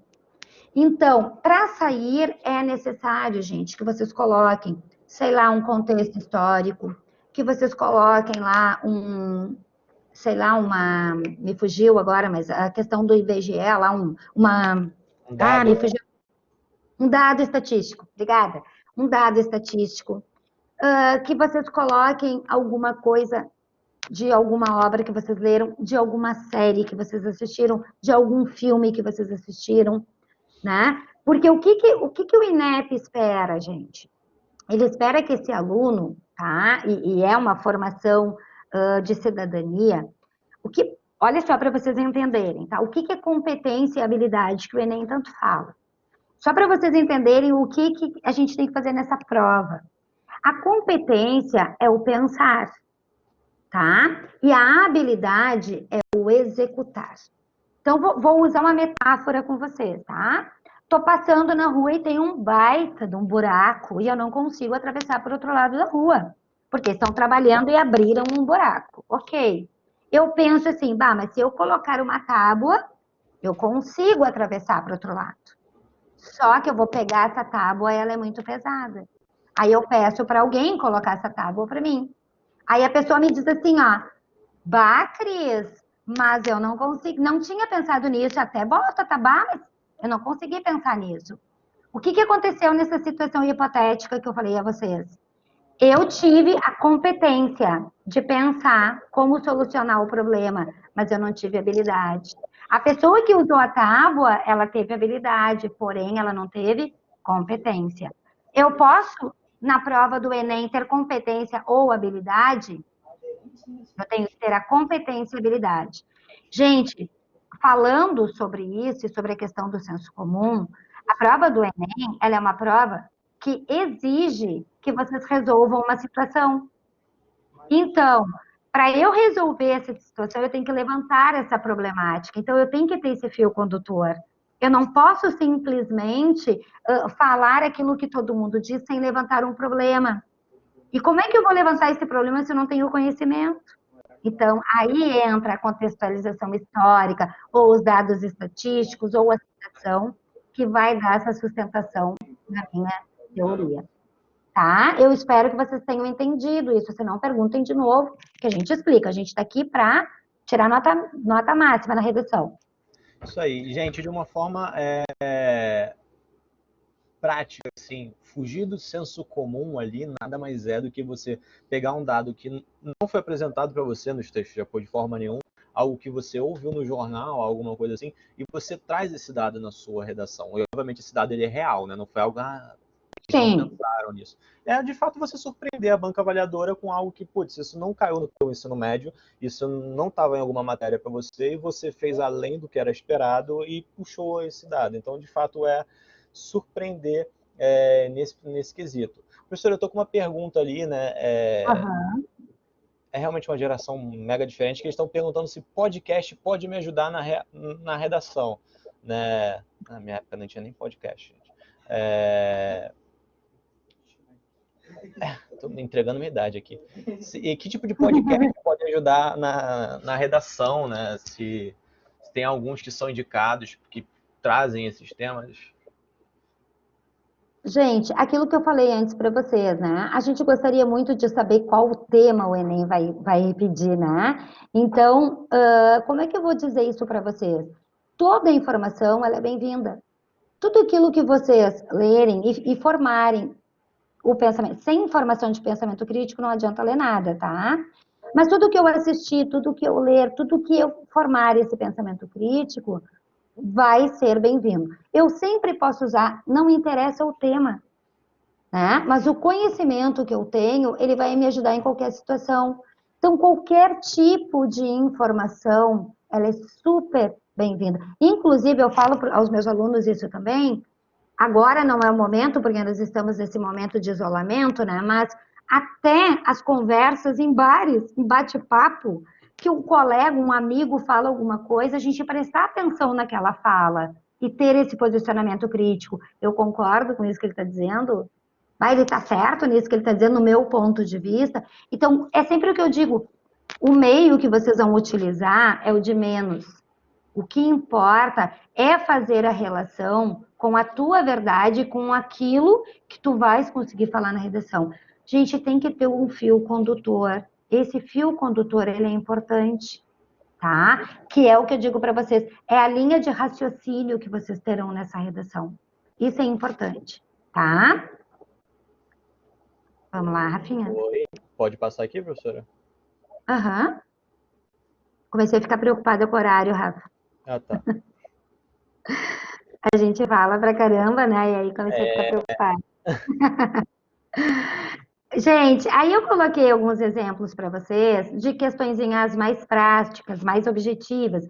Então, para sair, é necessário, gente, que vocês coloquem, sei lá, um contexto histórico, que vocês coloquem lá sei lá, me fugiu agora, mas a questão do IBGE, lá me fugiu. Um dado estatístico, obrigada. Um dado estatístico. Que vocês coloquem alguma coisa de alguma obra que vocês leram, de alguma série que vocês assistiram, de algum filme que vocês assistiram, né? Porque o que o INEP espera, gente? Ele espera que esse aluno, tá? E é uma formação de cidadania. Olha só para vocês entenderem, tá? O que é competência e habilidade que o Enem tanto fala? Só para vocês entenderem o que a gente tem que fazer nessa prova. A competência é o pensar, tá? E a habilidade é o executar. Então, vou usar uma metáfora com vocês, tá? Tô passando na rua e tem um baita de um buraco e eu não consigo atravessar para o outro lado da rua, porque estão trabalhando e abriram um buraco. Ok. Eu penso assim, mas se eu colocar uma tábua, eu consigo atravessar para o outro lado. Só que eu vou pegar essa tábua e ela é muito pesada. Aí eu peço para alguém colocar essa tábua para mim. Aí a pessoa me diz assim, ó, Cris, mas eu não consigo, não tinha pensado nisso, até bota, tá bom, mas eu não consegui pensar nisso. O que aconteceu nessa situação hipotética que eu falei a vocês? Eu tive a competência de pensar como solucionar o problema, mas eu não tive habilidade. A pessoa que usou a tábua, ela teve habilidade, porém ela não teve competência. Eu posso, na prova do Enem, ter competência ou habilidade? Eu tenho que ter a competência e habilidade. Gente, falando sobre isso e sobre a questão do senso comum, a prova do Enem, ela é uma prova que exige que vocês resolvam uma situação. Então, para eu resolver essa situação, eu tenho que levantar essa problemática. Então, eu tenho que ter esse fio condutor. Eu não posso simplesmente falar aquilo que todo mundo diz sem levantar um problema. E como é que eu vou levantar esse problema se eu não tenho conhecimento? Então, aí entra a contextualização histórica, ou os dados estatísticos, ou a citação, que vai dar essa sustentação na minha teoria. Tá? Eu espero que vocês tenham entendido isso. Se não, perguntem de novo, que a gente explica. A gente está aqui para tirar nota máxima na redação. Isso aí, gente, de uma forma prática, assim, fugir do senso comum ali nada mais é do que você pegar um dado que não foi apresentado para você nos textos de apoio de forma nenhuma, algo que você ouviu no jornal, alguma coisa assim, e você traz esse dado na sua redação. E, obviamente, esse dado ele é real, né? Não foi algo eles não pensaram nisso. É, de fato, você surpreender a banca avaliadora com algo que, putz, isso não caiu no teu ensino médio, isso não estava em alguma matéria para você, e você fez além do que era esperado e puxou esse dado. Então, de fato, é surpreender nesse quesito. Professor, eu estou com uma pergunta ali, né? É realmente uma geração mega diferente, que eles estão perguntando se podcast pode me ajudar na redação. Né? Na minha época não tinha nem podcast, gente. Estou me entregando minha idade aqui. E que tipo de podcast pode ajudar na redação, né? Se tem alguns que são indicados, que trazem esses temas. Gente, aquilo que eu falei antes para vocês, né? A gente gostaria muito de saber qual tema o Enem vai pedir, né? Então, como é que eu vou dizer isso para vocês? Toda informação, ela é bem-vinda. Tudo aquilo que vocês lerem e formarem o pensamento, sem informação de pensamento crítico, não adianta ler nada, tá? Mas tudo que eu assistir, tudo que eu ler, tudo que eu formar esse pensamento crítico, vai ser bem-vindo. Eu sempre posso usar, não interessa o tema, né? Mas o conhecimento que eu tenho, ele vai me ajudar em qualquer situação. Então, qualquer tipo de informação, ela é super bem-vinda. Inclusive, eu falo aos meus alunos isso também, agora não é o momento, porque nós estamos nesse momento de isolamento, né? Mas até as conversas em bares, em bate-papo, que um colega, um amigo fala alguma coisa, a gente prestar atenção naquela fala e ter esse posicionamento crítico. Eu concordo com isso que ele está dizendo, mas ele está certo nisso que ele está dizendo, no meu ponto de vista. Então, é sempre o que eu digo, o meio que vocês vão utilizar é o de menos. O que importa é fazer a relação com a tua verdade, com aquilo que tu vais conseguir falar na redação. Gente, tem que ter um fio condutor. Esse fio condutor, ele é importante, tá? Que é o que eu digo para vocês, é a linha de raciocínio que vocês terão nessa redação. Isso é importante, tá? Vamos lá, Rafinha. Oi. Pode passar aqui, professora? Aham. Comecei a ficar preocupada com o horário, Rafa. Ah, tá. A gente fala pra caramba, né? E aí comecei a ficar preocupada. Gente, aí eu coloquei alguns exemplos para vocês de questõezinhas mais práticas, mais objetivas.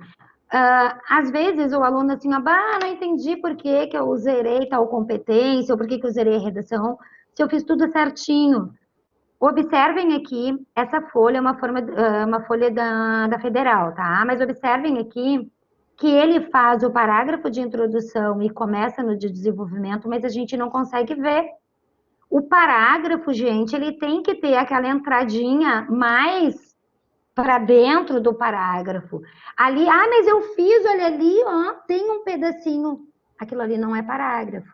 Às vezes o aluno assim, não entendi por que que eu zerei tal competência, ou por que que eu zerei a redação, se eu fiz tudo certinho. Observem aqui, essa folha é uma folha da Federal, tá? Mas observem aqui que ele faz o parágrafo de introdução e começa no de desenvolvimento, mas a gente não consegue ver. O parágrafo, gente, ele tem que ter aquela entradinha mais para dentro do parágrafo. Ali, mas eu fiz, olha ali, ó, tem um pedacinho. Aquilo ali não é parágrafo,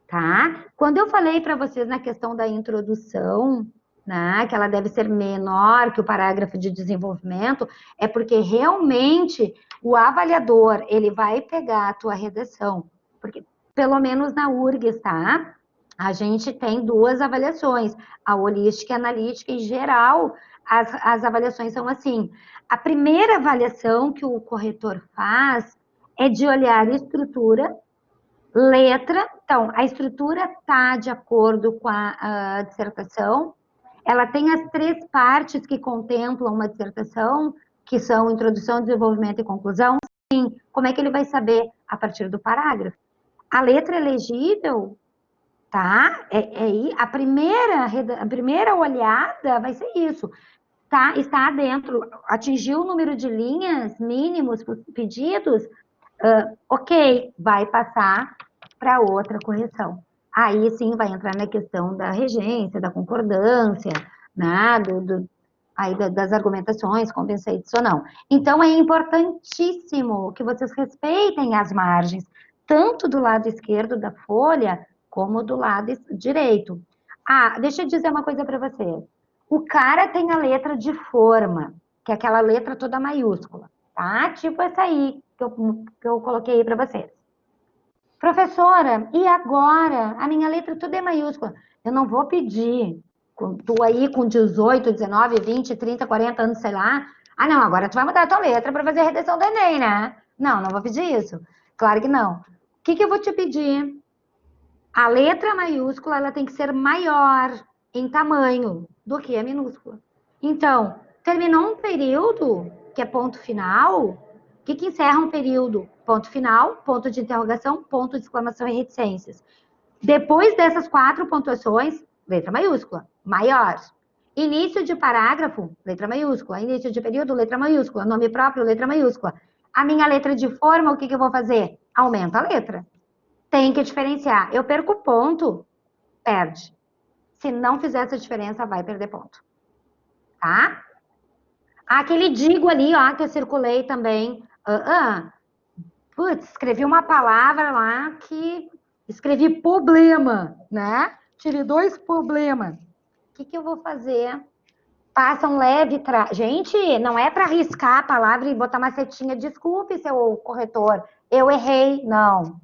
tá? Quando eu falei para vocês na questão da introdução, né, que ela deve ser menor que o parágrafo de desenvolvimento, é porque realmente o avaliador, ele vai pegar a tua redação, porque pelo menos na URGS, tá? A gente tem duas avaliações, a holística e a analítica. Em geral, as avaliações são assim. A primeira avaliação que o corretor faz é de olhar estrutura, letra. Então, a estrutura está de acordo com a dissertação. Ela tem as três partes que contemplam uma dissertação, que são introdução, desenvolvimento e conclusão. Sim, como é que ele vai saber? A partir do parágrafo. A letra é legível, tá? A primeira olhada vai ser isso. Tá, está dentro, atingiu o número de linhas mínimos pedidos, ok, vai passar para outra correção. Aí sim vai entrar na questão da regência, da concordância, né, aí das argumentações, convincentes ou não. Então é importantíssimo que vocês respeitem as margens, tanto do lado esquerdo da folha, como do lado direito. Ah, deixa eu dizer uma coisa para vocês. O cara tem a letra de forma, que é aquela letra toda maiúscula, tá? Tipo essa aí que eu coloquei aí para vocês. Professora, e agora? A minha letra tudo é maiúscula. Eu não vou pedir, tu aí com 18, 19, 20, 30, 40 anos, sei lá. Ah, não, agora tu vai mudar a tua letra para fazer a redação do Enem, né? Não, não vou pedir isso. Claro que não. O que eu vou te pedir? A letra maiúscula, ela tem que ser maior em tamanho do que a minúscula. Então, terminou um período, que é ponto final, o que encerra um período? Ponto final, ponto de interrogação, ponto de exclamação e reticências. Depois dessas 4 pontuações, letra maiúscula, maior. Início de parágrafo, letra maiúscula. Início de período, letra maiúscula. Nome próprio, letra maiúscula. A minha letra de forma, o que eu vou fazer? Aumenta a letra. Tem que diferenciar. Eu perco ponto, perde. Se não fizer essa diferença, vai perder ponto. Tá? Aquele digo ali, ó, que eu circulei também. Putz, escrevi uma palavra lá que... Escrevi problema, né? Tive 2 problemas. O que eu vou fazer? Passa um leve... Gente, não é para riscar a palavra e botar uma setinha. Desculpe, seu corretor, eu errei. Não.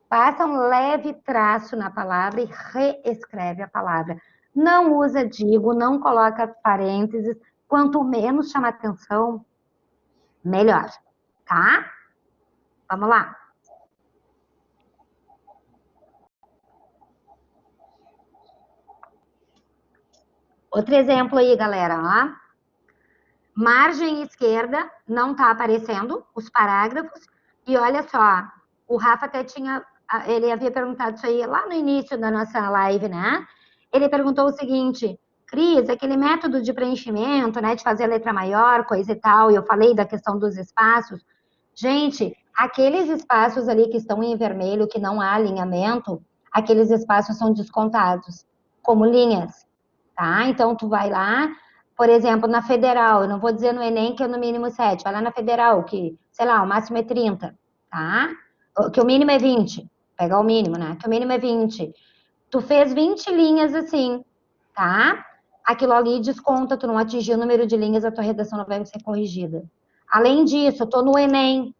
Passa um leve traço na palavra e reescreve a palavra. Não usa digo, não coloca parênteses. Quanto menos chama atenção, melhor. Tá? Vamos lá. Outro exemplo aí, galera. Ó. Margem esquerda não está aparecendo os parágrafos. E olha só, o Rafa até tinha... Ele havia perguntado isso aí lá no início da nossa live, né? Ele perguntou o seguinte: Cris, aquele método de preenchimento, né, de fazer a letra maior, coisa e tal, e eu falei da questão dos espaços. Gente, aqueles espaços ali que estão em vermelho, que não há alinhamento, aqueles espaços são descontados como linhas, tá? Então, tu vai lá, por exemplo, na federal, eu não vou dizer no Enem que é no mínimo 7, vai lá na federal, que, sei lá, o máximo é 30, tá? Que o mínimo é 20, pegar o mínimo, né? Que o mínimo é 20. Tu fez 20 linhas assim, tá? Aquilo ali desconta, tu não atingiu o número de linhas, a tua redação não vai ser corrigida. Além disso, eu tô no Enem,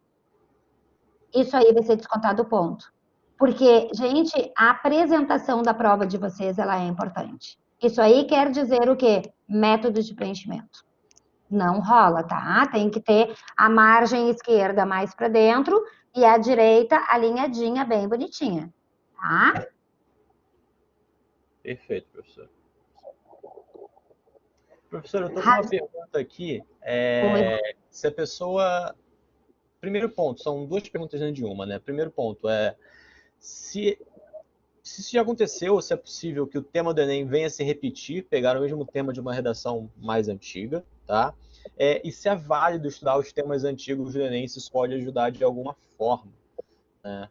isso aí vai ser descontado ponto. Porque, gente, a apresentação da prova de vocês, ela é importante. Isso aí quer dizer o quê? Método de preenchimento. Não rola, tá? Tem que ter a margem esquerda mais para dentro e a direita alinhadinha, bem bonitinha, tá? Perfeito, professor. Professor, eu estou com uma pergunta aqui. Se a pessoa... Primeiro ponto, são 2 perguntas dentro de uma, né? Primeiro ponto é se isso já aconteceu, se é possível que o tema do Enem venha se repetir, pegar o mesmo tema de uma redação mais antiga, tá? E se é válido estudar os temas antigos do Enem, se isso pode ajudar de alguma forma, né?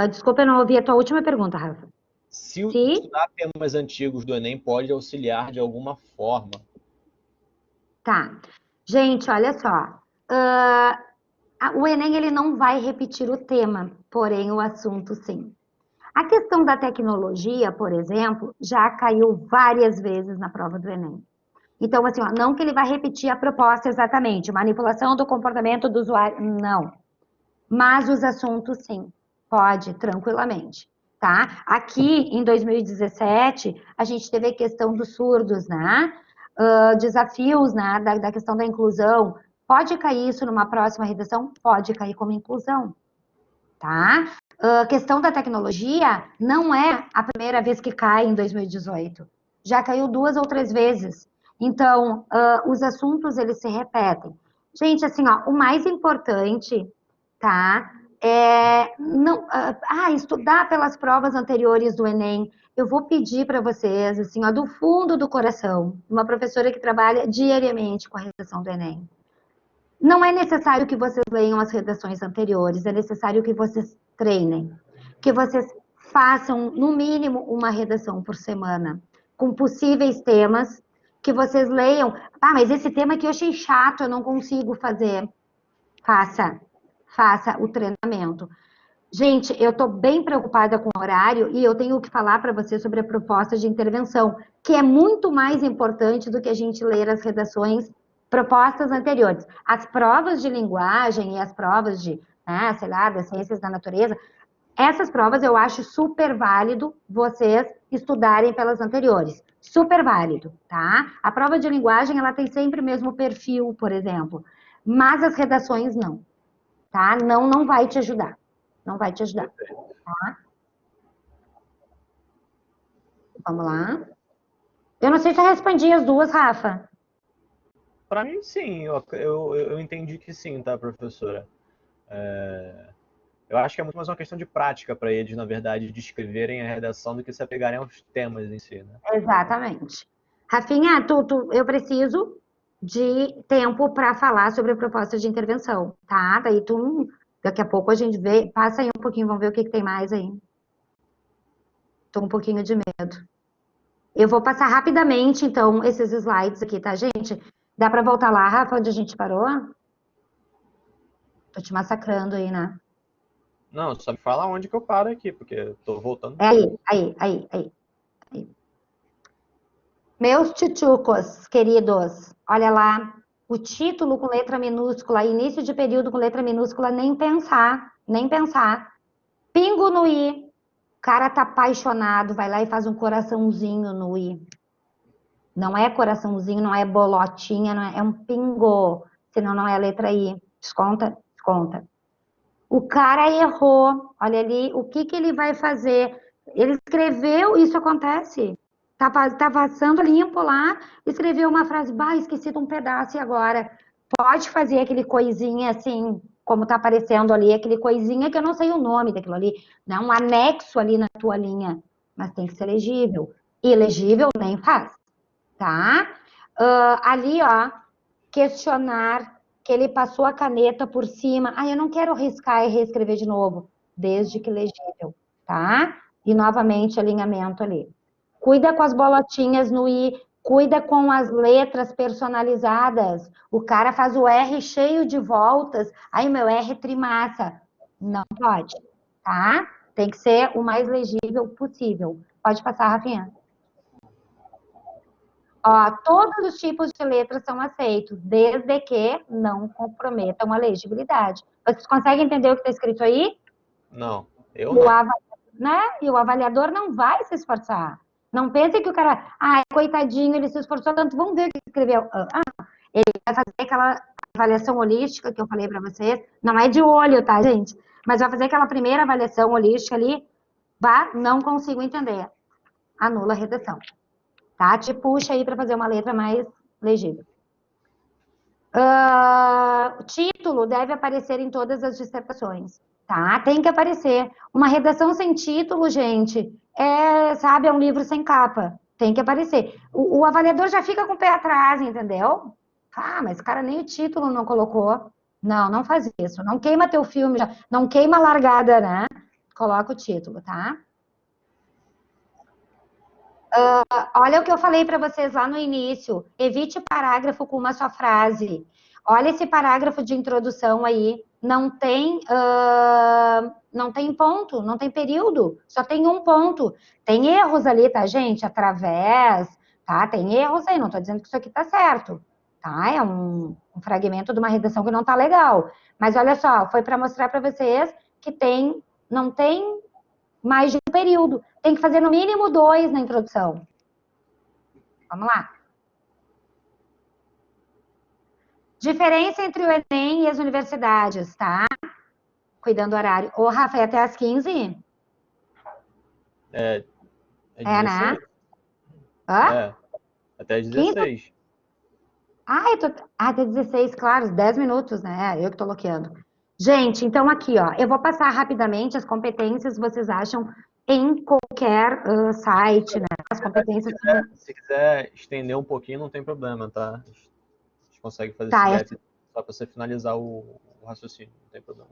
Desculpa, eu não ouvi a tua última pergunta, Rafa. Se estudar temas antigos do Enem pode auxiliar de alguma forma. Tá. Gente, olha só. O Enem, ele não vai repetir o tema, porém o assunto sim. A questão da tecnologia, por exemplo, já caiu várias vezes na prova do Enem. Então, assim, ó, não que ele vai repetir a proposta exatamente, manipulação do comportamento do usuário, não. Mas os assuntos, sim, pode, tranquilamente, tá? Aqui, em 2017, a gente teve a questão dos surdos, né? Desafios, né, da questão da inclusão. Pode cair isso numa próxima redação? Pode cair como inclusão, tá? A questão da tecnologia não é a primeira vez que cai em 2018. Já caiu 2 ou 3 vezes. Então, os assuntos, eles se repetem. Gente, assim, ó, o mais importante, tá? Não, estudar pelas provas anteriores do Enem. Eu vou pedir para vocês, assim, ó, do fundo do coração, uma professora que trabalha diariamente com a redação do Enem. Não é necessário que vocês leiam as redações anteriores, é necessário que vocês treinem, que vocês façam, no mínimo, uma redação por semana, com possíveis temas, que vocês leiam. Ah, mas esse tema aqui eu achei chato, eu não consigo fazer. Faça o treinamento. Gente, eu estou bem preocupada com o horário e eu tenho que falar para você sobre a proposta de intervenção, que é muito mais importante do que a gente ler as redações propostas anteriores. As provas de linguagem e as provas de, sei lá, das ciências da natureza, essas provas eu acho super válido vocês estudarem pelas anteriores. Super válido, tá? A prova de linguagem, ela tem sempre o mesmo perfil, por exemplo, mas as redações não, tá? Não vai te ajudar. Não vai te ajudar. Tá? Vamos lá. Eu não sei se eu respondi as duas, Rafa. Para mim, sim. Eu entendi que sim, tá, professora? Eu acho que é muito mais uma questão de prática para eles, na verdade, descreverem a redação do que se apegarem aos temas em si, né? Exatamente. Rafinha, eu preciso de tempo para falar sobre a proposta de intervenção, tá? Daí daqui a pouco a gente vê, passa aí um pouquinho, vamos ver o que tem mais aí. Tô um pouquinho de medo. Eu vou passar rapidamente, então, esses slides aqui, tá, gente? Dá para voltar lá, Rafa, onde a gente parou? Tô te massacrando aí, né? Não, só me fala onde que eu paro aqui, porque eu tô voltando. É aí. Meus tchutchucos, queridos, olha lá, o título com letra minúscula, início de período com letra minúscula, nem pensar, nem pensar. Pingo no i, o cara tá apaixonado, vai lá e faz um coraçãozinho no i. Não é coraçãozinho, não é bolotinha, não é, é um pingo, senão não é a letra i. Desconta? Desconta. O cara errou, olha ali, o que ele vai fazer? Ele escreveu, isso acontece. Tá passando limpo lá, escreveu uma frase, esqueci de um pedaço e agora? Pode fazer aquele coisinha assim, como tá aparecendo ali, aquele coisinha que eu não sei o nome daquilo ali, né? Um anexo ali na tua linha, mas tem que ser legível. Ilegível nem faz, tá? Ali, ó, questionar que ele passou a caneta por cima. Eu não quero riscar e reescrever de novo, desde que legível, tá? E novamente alinhamento ali. Cuida com as bolotinhas no i, cuida com as letras personalizadas. O cara faz o R cheio de voltas. Meu R trimassa. Não pode, tá? Tem que ser o mais legível possível. Pode passar, Rafinha. Ó, todos os tipos de letras são aceitos, desde que não comprometam a legibilidade. Vocês conseguem entender o que está escrito aí? Não, eu não. Né? E o avaliador não vai se esforçar. Não pense que o cara, coitadinho, ele se esforçou tanto, vamos ver o que ele escreveu. Ele vai fazer aquela avaliação holística que eu falei para vocês, não é de olho, tá, gente? Mas vai fazer aquela primeira avaliação holística ali, não consigo entender. Anula a redação. Tá? Te puxa aí para fazer uma letra mais legível. O título deve aparecer em todas as dissertações, tá? Tem que aparecer. Uma redação sem título, gente, é um livro sem capa. Tem que aparecer. O avaliador já fica com o pé atrás, entendeu? Mas o cara nem o título não colocou. Não faz isso. Não queima teu filme, não queima a largada, né? Coloca o título, tá? Olha o que eu falei para vocês lá no início. Evite parágrafo com uma só frase. Olha esse parágrafo de introdução aí. não tem ponto, não tem período, só tem um ponto. Tem erros ali, tá, gente? Através, tá? Tem erros aí, não estou dizendo que isso aqui está certo, tá? É um fragmento de uma redação que não está legal. Mas olha só, foi para mostrar para vocês que não tem mais de um período. Tem que fazer no mínimo 2 na introdução. Vamos lá. Diferença entre o Enem e as universidades, tá? Cuidando do horário. Ô, Rafa, é até às 15? É 16. Né? Hã? É, até às 16. Até 16, claro, 10 minutos, né? Eu que tô bloqueando. Gente, então aqui, ó, eu vou passar rapidamente as competências, vocês acham, em qualquer site, né? As competências. Se quiser estender um pouquinho, não tem problema, tá? A gente consegue fazer Tá, esse gap só para você finalizar o raciocínio, não tem problema.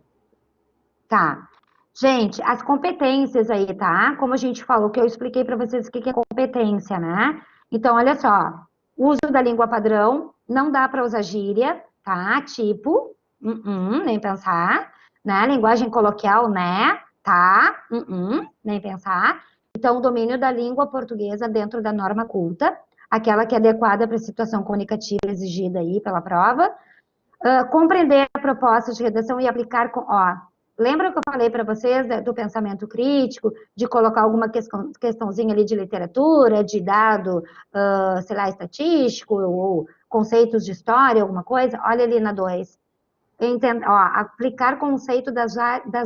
Tá. Gente, as competências aí, tá? Como a gente falou, que eu expliquei para vocês o que é competência, né? Então, olha só, uso da língua padrão, não dá para usar gíria, tá? Tipo, nem pensar, né? Linguagem coloquial, né? Tá? Nem pensar. Então, o domínio da língua portuguesa dentro da norma culta, aquela que é adequada para a situação comunicativa exigida aí pela prova. Compreender a proposta de redação e aplicar com, ó, lembra que eu falei para vocês do pensamento crítico, de colocar alguma questãozinha ali de literatura, de dado, sei lá, estatístico, ou conceitos de história, alguma coisa? Olha ali na 2. Aplicar conceito das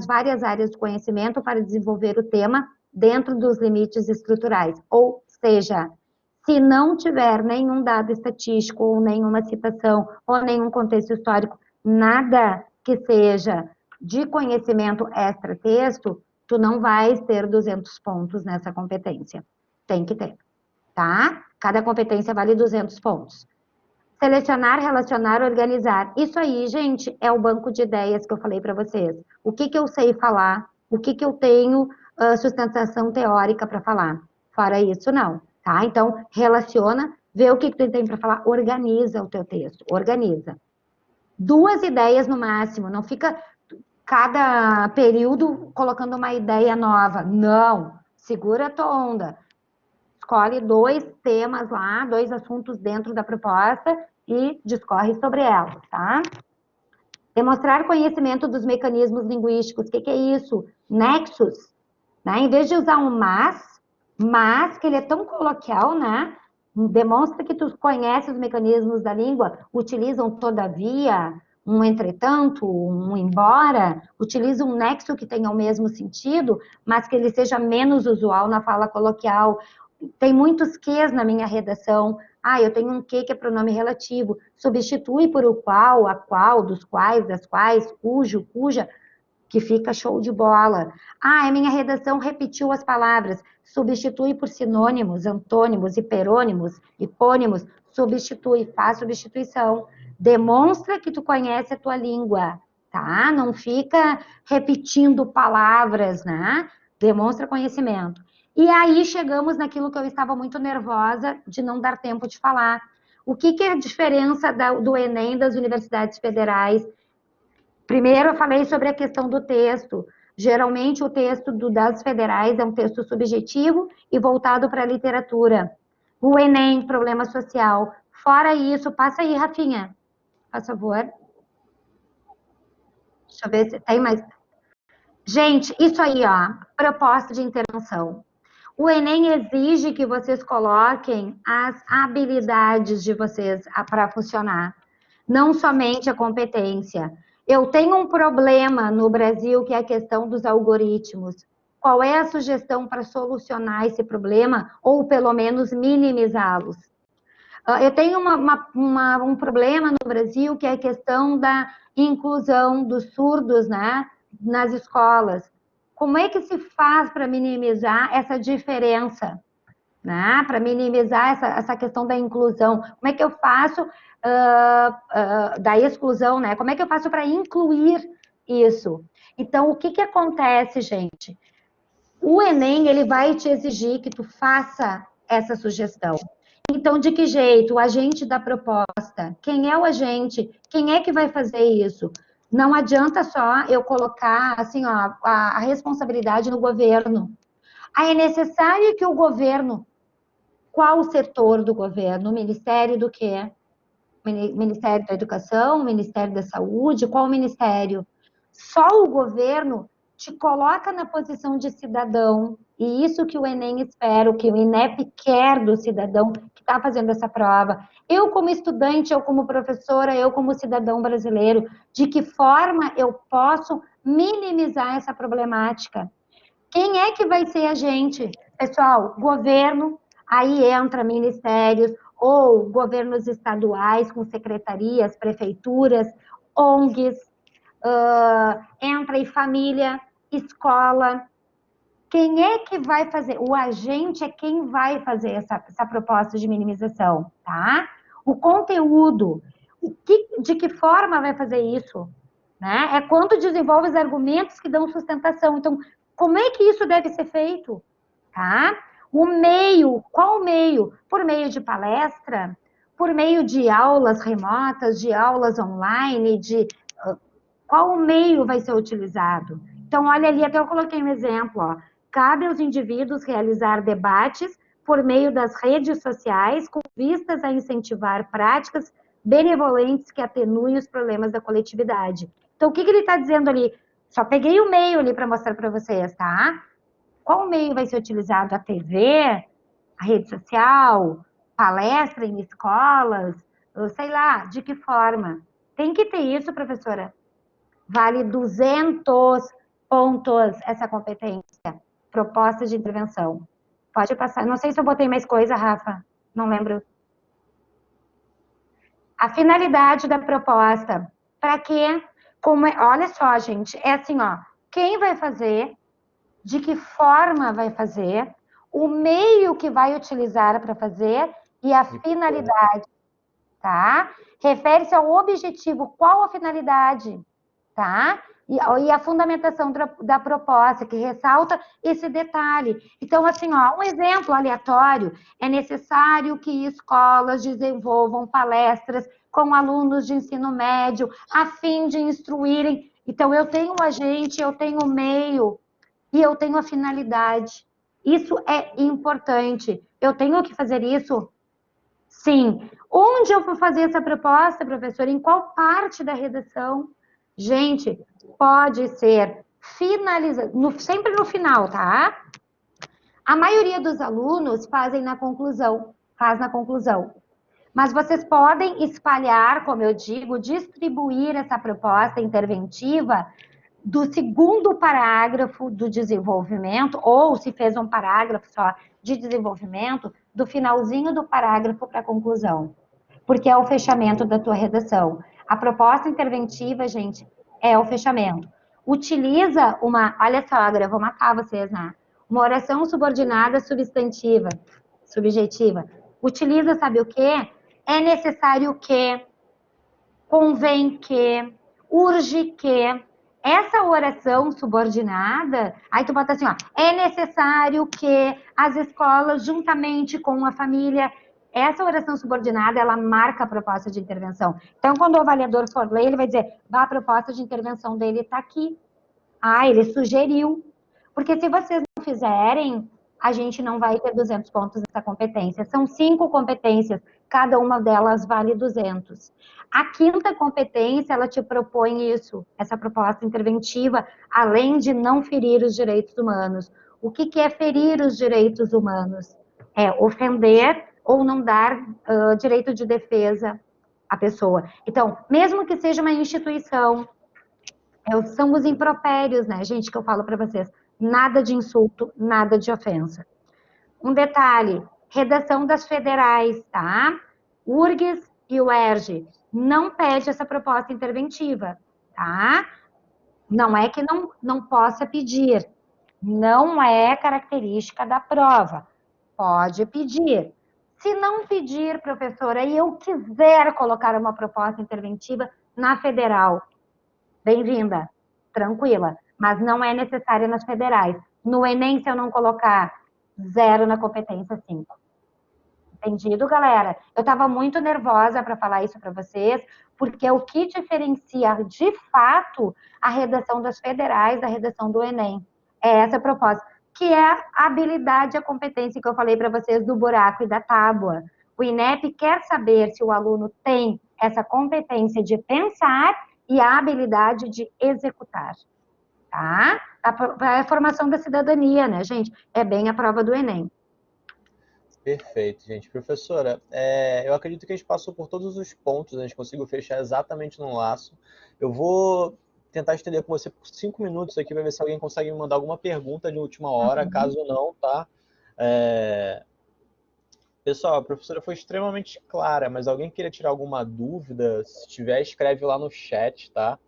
várias áreas do conhecimento para desenvolver o tema dentro dos limites estruturais. Ou seja, se não tiver nenhum dado estatístico, ou nenhuma citação, ou nenhum contexto histórico, nada que seja de conhecimento extra-texto, tu não vais ter 200 pontos nessa competência. Tem que ter, tá? Cada competência vale 200 pontos. Selecionar, relacionar, organizar. Isso aí, gente, é o banco de ideias que eu falei para vocês. O que eu sei falar, o que eu tenho sustentação teórica para falar. Fora isso, não, tá? Então, relaciona, vê o que tu tem para falar, organiza o teu texto, organiza. 2 ideias no máximo, não fica cada período colocando uma ideia nova. Não, segura a tua onda. Escolhe 2 temas lá, 2 assuntos dentro da proposta e discorre sobre elas, tá? Demonstrar conhecimento dos mecanismos linguísticos. O que é isso? Nexus. Né? Em vez de usar um mas, que ele é tão coloquial, né? Demonstra que tu conhece os mecanismos da língua, utilizam todavia, um entretanto, um embora, utiliza um nexo que tenha o mesmo sentido, mas que ele seja menos usual na fala coloquial. Tem muitos ques na minha redação. Eu tenho um que é pronome relativo. Substitui por o qual, a qual, dos quais, das quais, cujo, cuja, que fica show de bola. A minha redação repetiu as palavras. Substitui por sinônimos, antônimos, hiperônimos, hipônimos. Substitui, faz substituição. Demonstra que tu conhece a tua língua, tá? Não fica repetindo palavras, né? Demonstra conhecimento. E aí chegamos naquilo que eu estava muito nervosa de não dar tempo de falar. O que é a diferença do Enem das universidades federais? Primeiro, eu falei sobre a questão do texto. Geralmente, o texto das federais é um texto subjetivo e voltado para a literatura. O Enem, problema social. Fora isso, passa aí, Rafinha, por favor. Deixa eu ver se tem mais. Gente, isso aí, ó, proposta de intervenção. O Enem exige que vocês coloquem as habilidades de vocês para funcionar, não somente a competência. Eu tenho um problema no Brasil, que é a questão dos algoritmos. Qual é a sugestão para solucionar esse problema, ou pelo menos minimizá-los? Eu tenho um problema no Brasil, que é a questão da inclusão dos surdos, né, nas escolas. Como é que se faz para minimizar essa diferença, né? Para minimizar essa questão da inclusão? Como é que eu faço da exclusão, né? Como é que eu faço para incluir isso? Então, o que acontece, gente? O Enem, ele vai te exigir que tu faça essa sugestão. Então, de que jeito? O agente da proposta. Quem é o agente? Quem é que vai fazer isso? Não adianta só eu colocar, assim, ó, a responsabilidade no governo. Aí é necessário que o governo, qual o setor do governo? O Ministério do quê? Ministério da Educação, Ministério da Saúde, qual ministério? Só o governo te coloca na posição de cidadão, e isso que o Enem espera, o que o INEP quer do cidadão que está fazendo essa prova. Eu como estudante, eu como professora, eu como cidadão brasileiro, de que forma eu posso minimizar essa problemática? Quem é que vai ser a gente? Pessoal, governo, aí entra ministérios ou governos estaduais com secretarias, prefeituras, ONGs, entra em família, escola. Quem é que vai fazer? O agente é quem vai fazer essa proposta de minimização, tá? O conteúdo, de que forma vai fazer isso? Né? É quando desenvolve os argumentos que dão sustentação. Então, como é que isso deve ser feito? Tá? O meio, qual meio? Por meio de palestra, por meio de aulas remotas, de aulas online, qual meio vai ser utilizado? Então, olha ali, até eu coloquei um exemplo, ó. Cabe aos indivíduos realizar debates por meio das redes sociais, com vistas a incentivar práticas benevolentes que atenuem os problemas da coletividade. Então, o que ele está dizendo ali? Só peguei o meio ali para mostrar para vocês, tá? Qual meio vai ser utilizado? A TV? A rede social? Palestra em escolas? Eu sei lá, de que forma? Tem que ter isso, professora. Vale 200 pontos essa competência. Proposta de intervenção. Pode passar. Não sei se eu botei mais coisa, Rafa. Não lembro. A finalidade da proposta. Para quê? Olha só, gente. É assim, ó. Quem vai fazer? De que forma vai fazer? O meio que vai utilizar para fazer e a finalidade, tá? Refere-se ao objetivo. Qual a finalidade? Tá? E a fundamentação da proposta, que ressalta esse detalhe. Então, assim, ó, um exemplo aleatório, é necessário que escolas desenvolvam palestras com alunos de ensino médio, a fim de instruírem. Então, eu tenho o agente, eu tenho o meio, e eu tenho a finalidade. Isso é importante. Eu tenho que fazer isso? Sim. Onde eu vou fazer essa proposta, professor? Em qual parte da redação? Gente, pode ser finalizado, sempre no final, tá? A maioria dos alunos faz na conclusão. Mas vocês podem espalhar, como eu digo, distribuir essa proposta interventiva do segundo parágrafo do desenvolvimento, ou se fez um parágrafo só de desenvolvimento, do finalzinho do parágrafo para a conclusão, porque é o fechamento da tua redação. A proposta interventiva, gente, é o fechamento. Utiliza olha só, agora eu vou matar vocês, né? Uma oração subordinada subjetiva. Utiliza, sabe o quê? É necessário que, convém que, urge que. Essa oração subordinada, aí tu bota assim, ó, é necessário que as escolas, juntamente com a família, essa oração subordinada, ela marca a proposta de intervenção. Então, quando o avaliador for ler, ele vai dizer, a proposta de intervenção dele está aqui. Ele sugeriu. Porque se vocês não fizerem, a gente não vai ter 200 pontos nessa competência. São 5 competências, cada uma delas vale 200. A quinta competência, ela te propõe isso, essa proposta interventiva, além de não ferir os direitos humanos. O que é ferir os direitos humanos? É ofender ou não dar direito de defesa à pessoa. Então, mesmo que seja uma instituição, são os impropérios, né, gente, que eu falo para vocês. Nada de insulto, nada de ofensa. Um detalhe, redação das federais, tá? URGS e o UERJ não pede essa proposta interventiva, tá? Não é que não possa pedir. Não é característica da prova. Pode pedir. Se não pedir, professora, e eu quiser colocar uma proposta interventiva na federal, bem-vinda, tranquila, mas não é necessária nas federais. No Enem, se eu não colocar 0 na competência 5. Entendido, galera? Eu estava muito nervosa para falar isso para vocês, porque o que diferencia de fato a redação das federais da redação do Enem é essa proposta, que é a habilidade e a competência que eu falei para vocês do buraco e da tábua. O INEP quer saber se o aluno tem essa competência de pensar e a habilidade de executar, tá? A formação da cidadania, né, gente? É bem a prova do Enem. Perfeito, gente. Professora, eu acredito que a gente passou por todos os pontos, a gente conseguiu fechar exatamente no laço. Eu vou tentar estender com você por 5 minutos aqui para ver se alguém consegue me mandar alguma pergunta de última hora. Caso não, tá? É, Pessoal, a professora foi extremamente clara, mas alguém queria tirar alguma dúvida? Se tiver, escreve lá no chat, tá?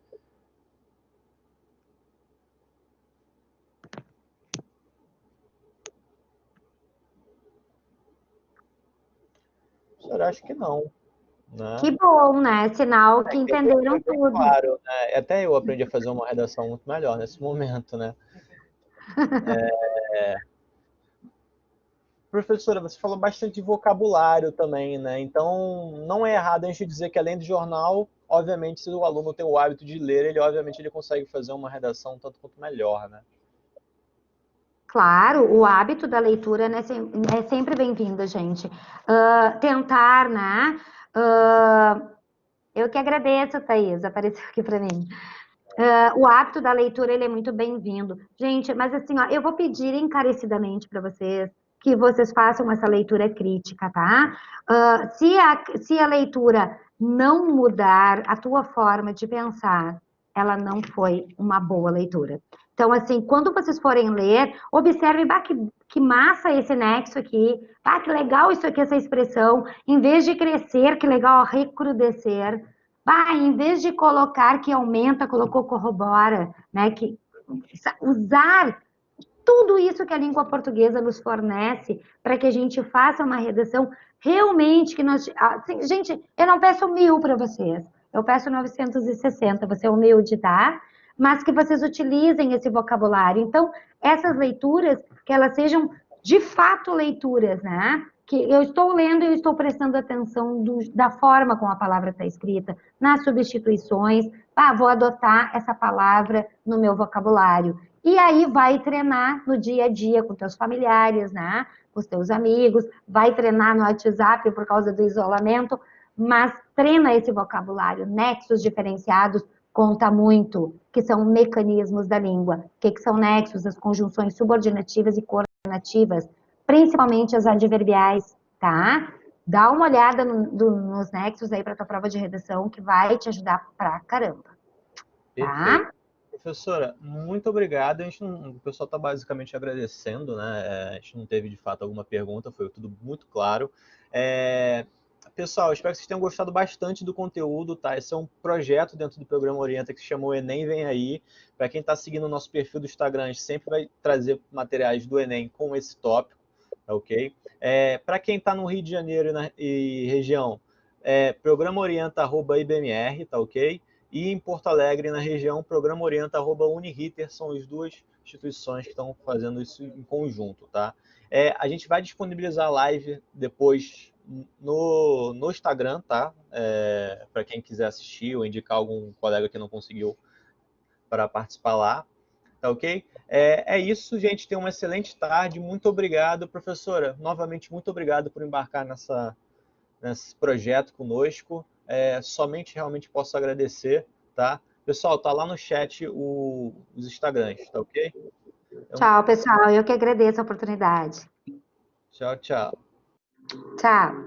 Professora, acho que não, né? Que bom, né? Sinal que Eu foi entenderam bem tudo. claro, né? Até eu aprendi a fazer uma redação muito melhor nesse momento, né? Professora, você falou bastante de vocabulário também, né? Então, não é errado a gente dizer que além do jornal, obviamente, se o aluno tem o hábito de ler, ele obviamente ele consegue fazer uma redação um tanto quanto melhor, né? Claro, o hábito da leitura, né, é sempre bem-vindo, gente. Tentar, né? Eu que agradeço, Thaís, apareceu aqui para mim. O hábito da leitura, ele é muito bem-vindo. Gente, mas assim, ó, eu vou pedir encarecidamente para vocês que vocês façam essa leitura crítica, tá? Se a leitura não mudar a tua forma de pensar, ela não foi uma boa leitura. Então, assim, quando vocês forem ler, observem, bah, que massa esse nexo aqui, ah, que legal isso aqui, essa expressão, em vez de crescer, que legal, recrudescer, bah, em vez de colocar que aumenta, colocou corrobora, né? Que usar tudo isso que a língua portuguesa nos fornece para que a gente faça uma redação realmente que nós. Assim, gente, eu não peço 1.000 para vocês, eu peço 960, você é humilde, tá? Mas que vocês utilizem esse vocabulário. Então, essas leituras, que elas sejam de fato leituras, né? Que eu estou lendo e eu estou prestando atenção da forma como a palavra está escrita, nas substituições. Vou adotar essa palavra no meu vocabulário. E aí vai treinar no dia a dia com teus familiares, né? Com os teus amigos, vai treinar no WhatsApp por causa do isolamento, mas treina esse vocabulário, nexos diferenciados conta muito, que são mecanismos da língua. O que são nexos? As conjunções subordinativas e coordenativas, principalmente as adverbiais, tá? Dá uma olhada nos nexos aí para tua prova de redação, que vai te ajudar pra caramba, Perfeito. tá? Professora, muito obrigado. O pessoal está basicamente agradecendo, né? A gente não teve de fato alguma pergunta, foi tudo muito claro. É, Pessoal, espero que vocês tenham gostado bastante do conteúdo, tá? Esse é um projeto dentro do programa Orienta que se chamou Enem Vem Aí. Para quem está seguindo o nosso perfil do Instagram, a gente sempre vai trazer materiais do Enem com esse tópico, tá ok? Para quem está no Rio de Janeiro e região, programa orienta@ibmr, tá ok? E em Porto Alegre, na região, o Programa Orienta @Uniriter, são as duas instituições que estão fazendo isso em conjunto, tá? A gente vai disponibilizar a live depois no Instagram, tá? Para quem quiser assistir ou indicar algum colega que não conseguiu para participar lá, tá ok? É isso, gente. Tenham uma excelente tarde. Muito obrigado, professora. Novamente, muito obrigado por embarcar nesse projeto conosco. Somente realmente posso agradecer, tá? Pessoal, tá lá no chat os Instagrams, tá ok? Então, Tchau, pessoal. Eu que agradeço a oportunidade. tchau, tchau. Tchau.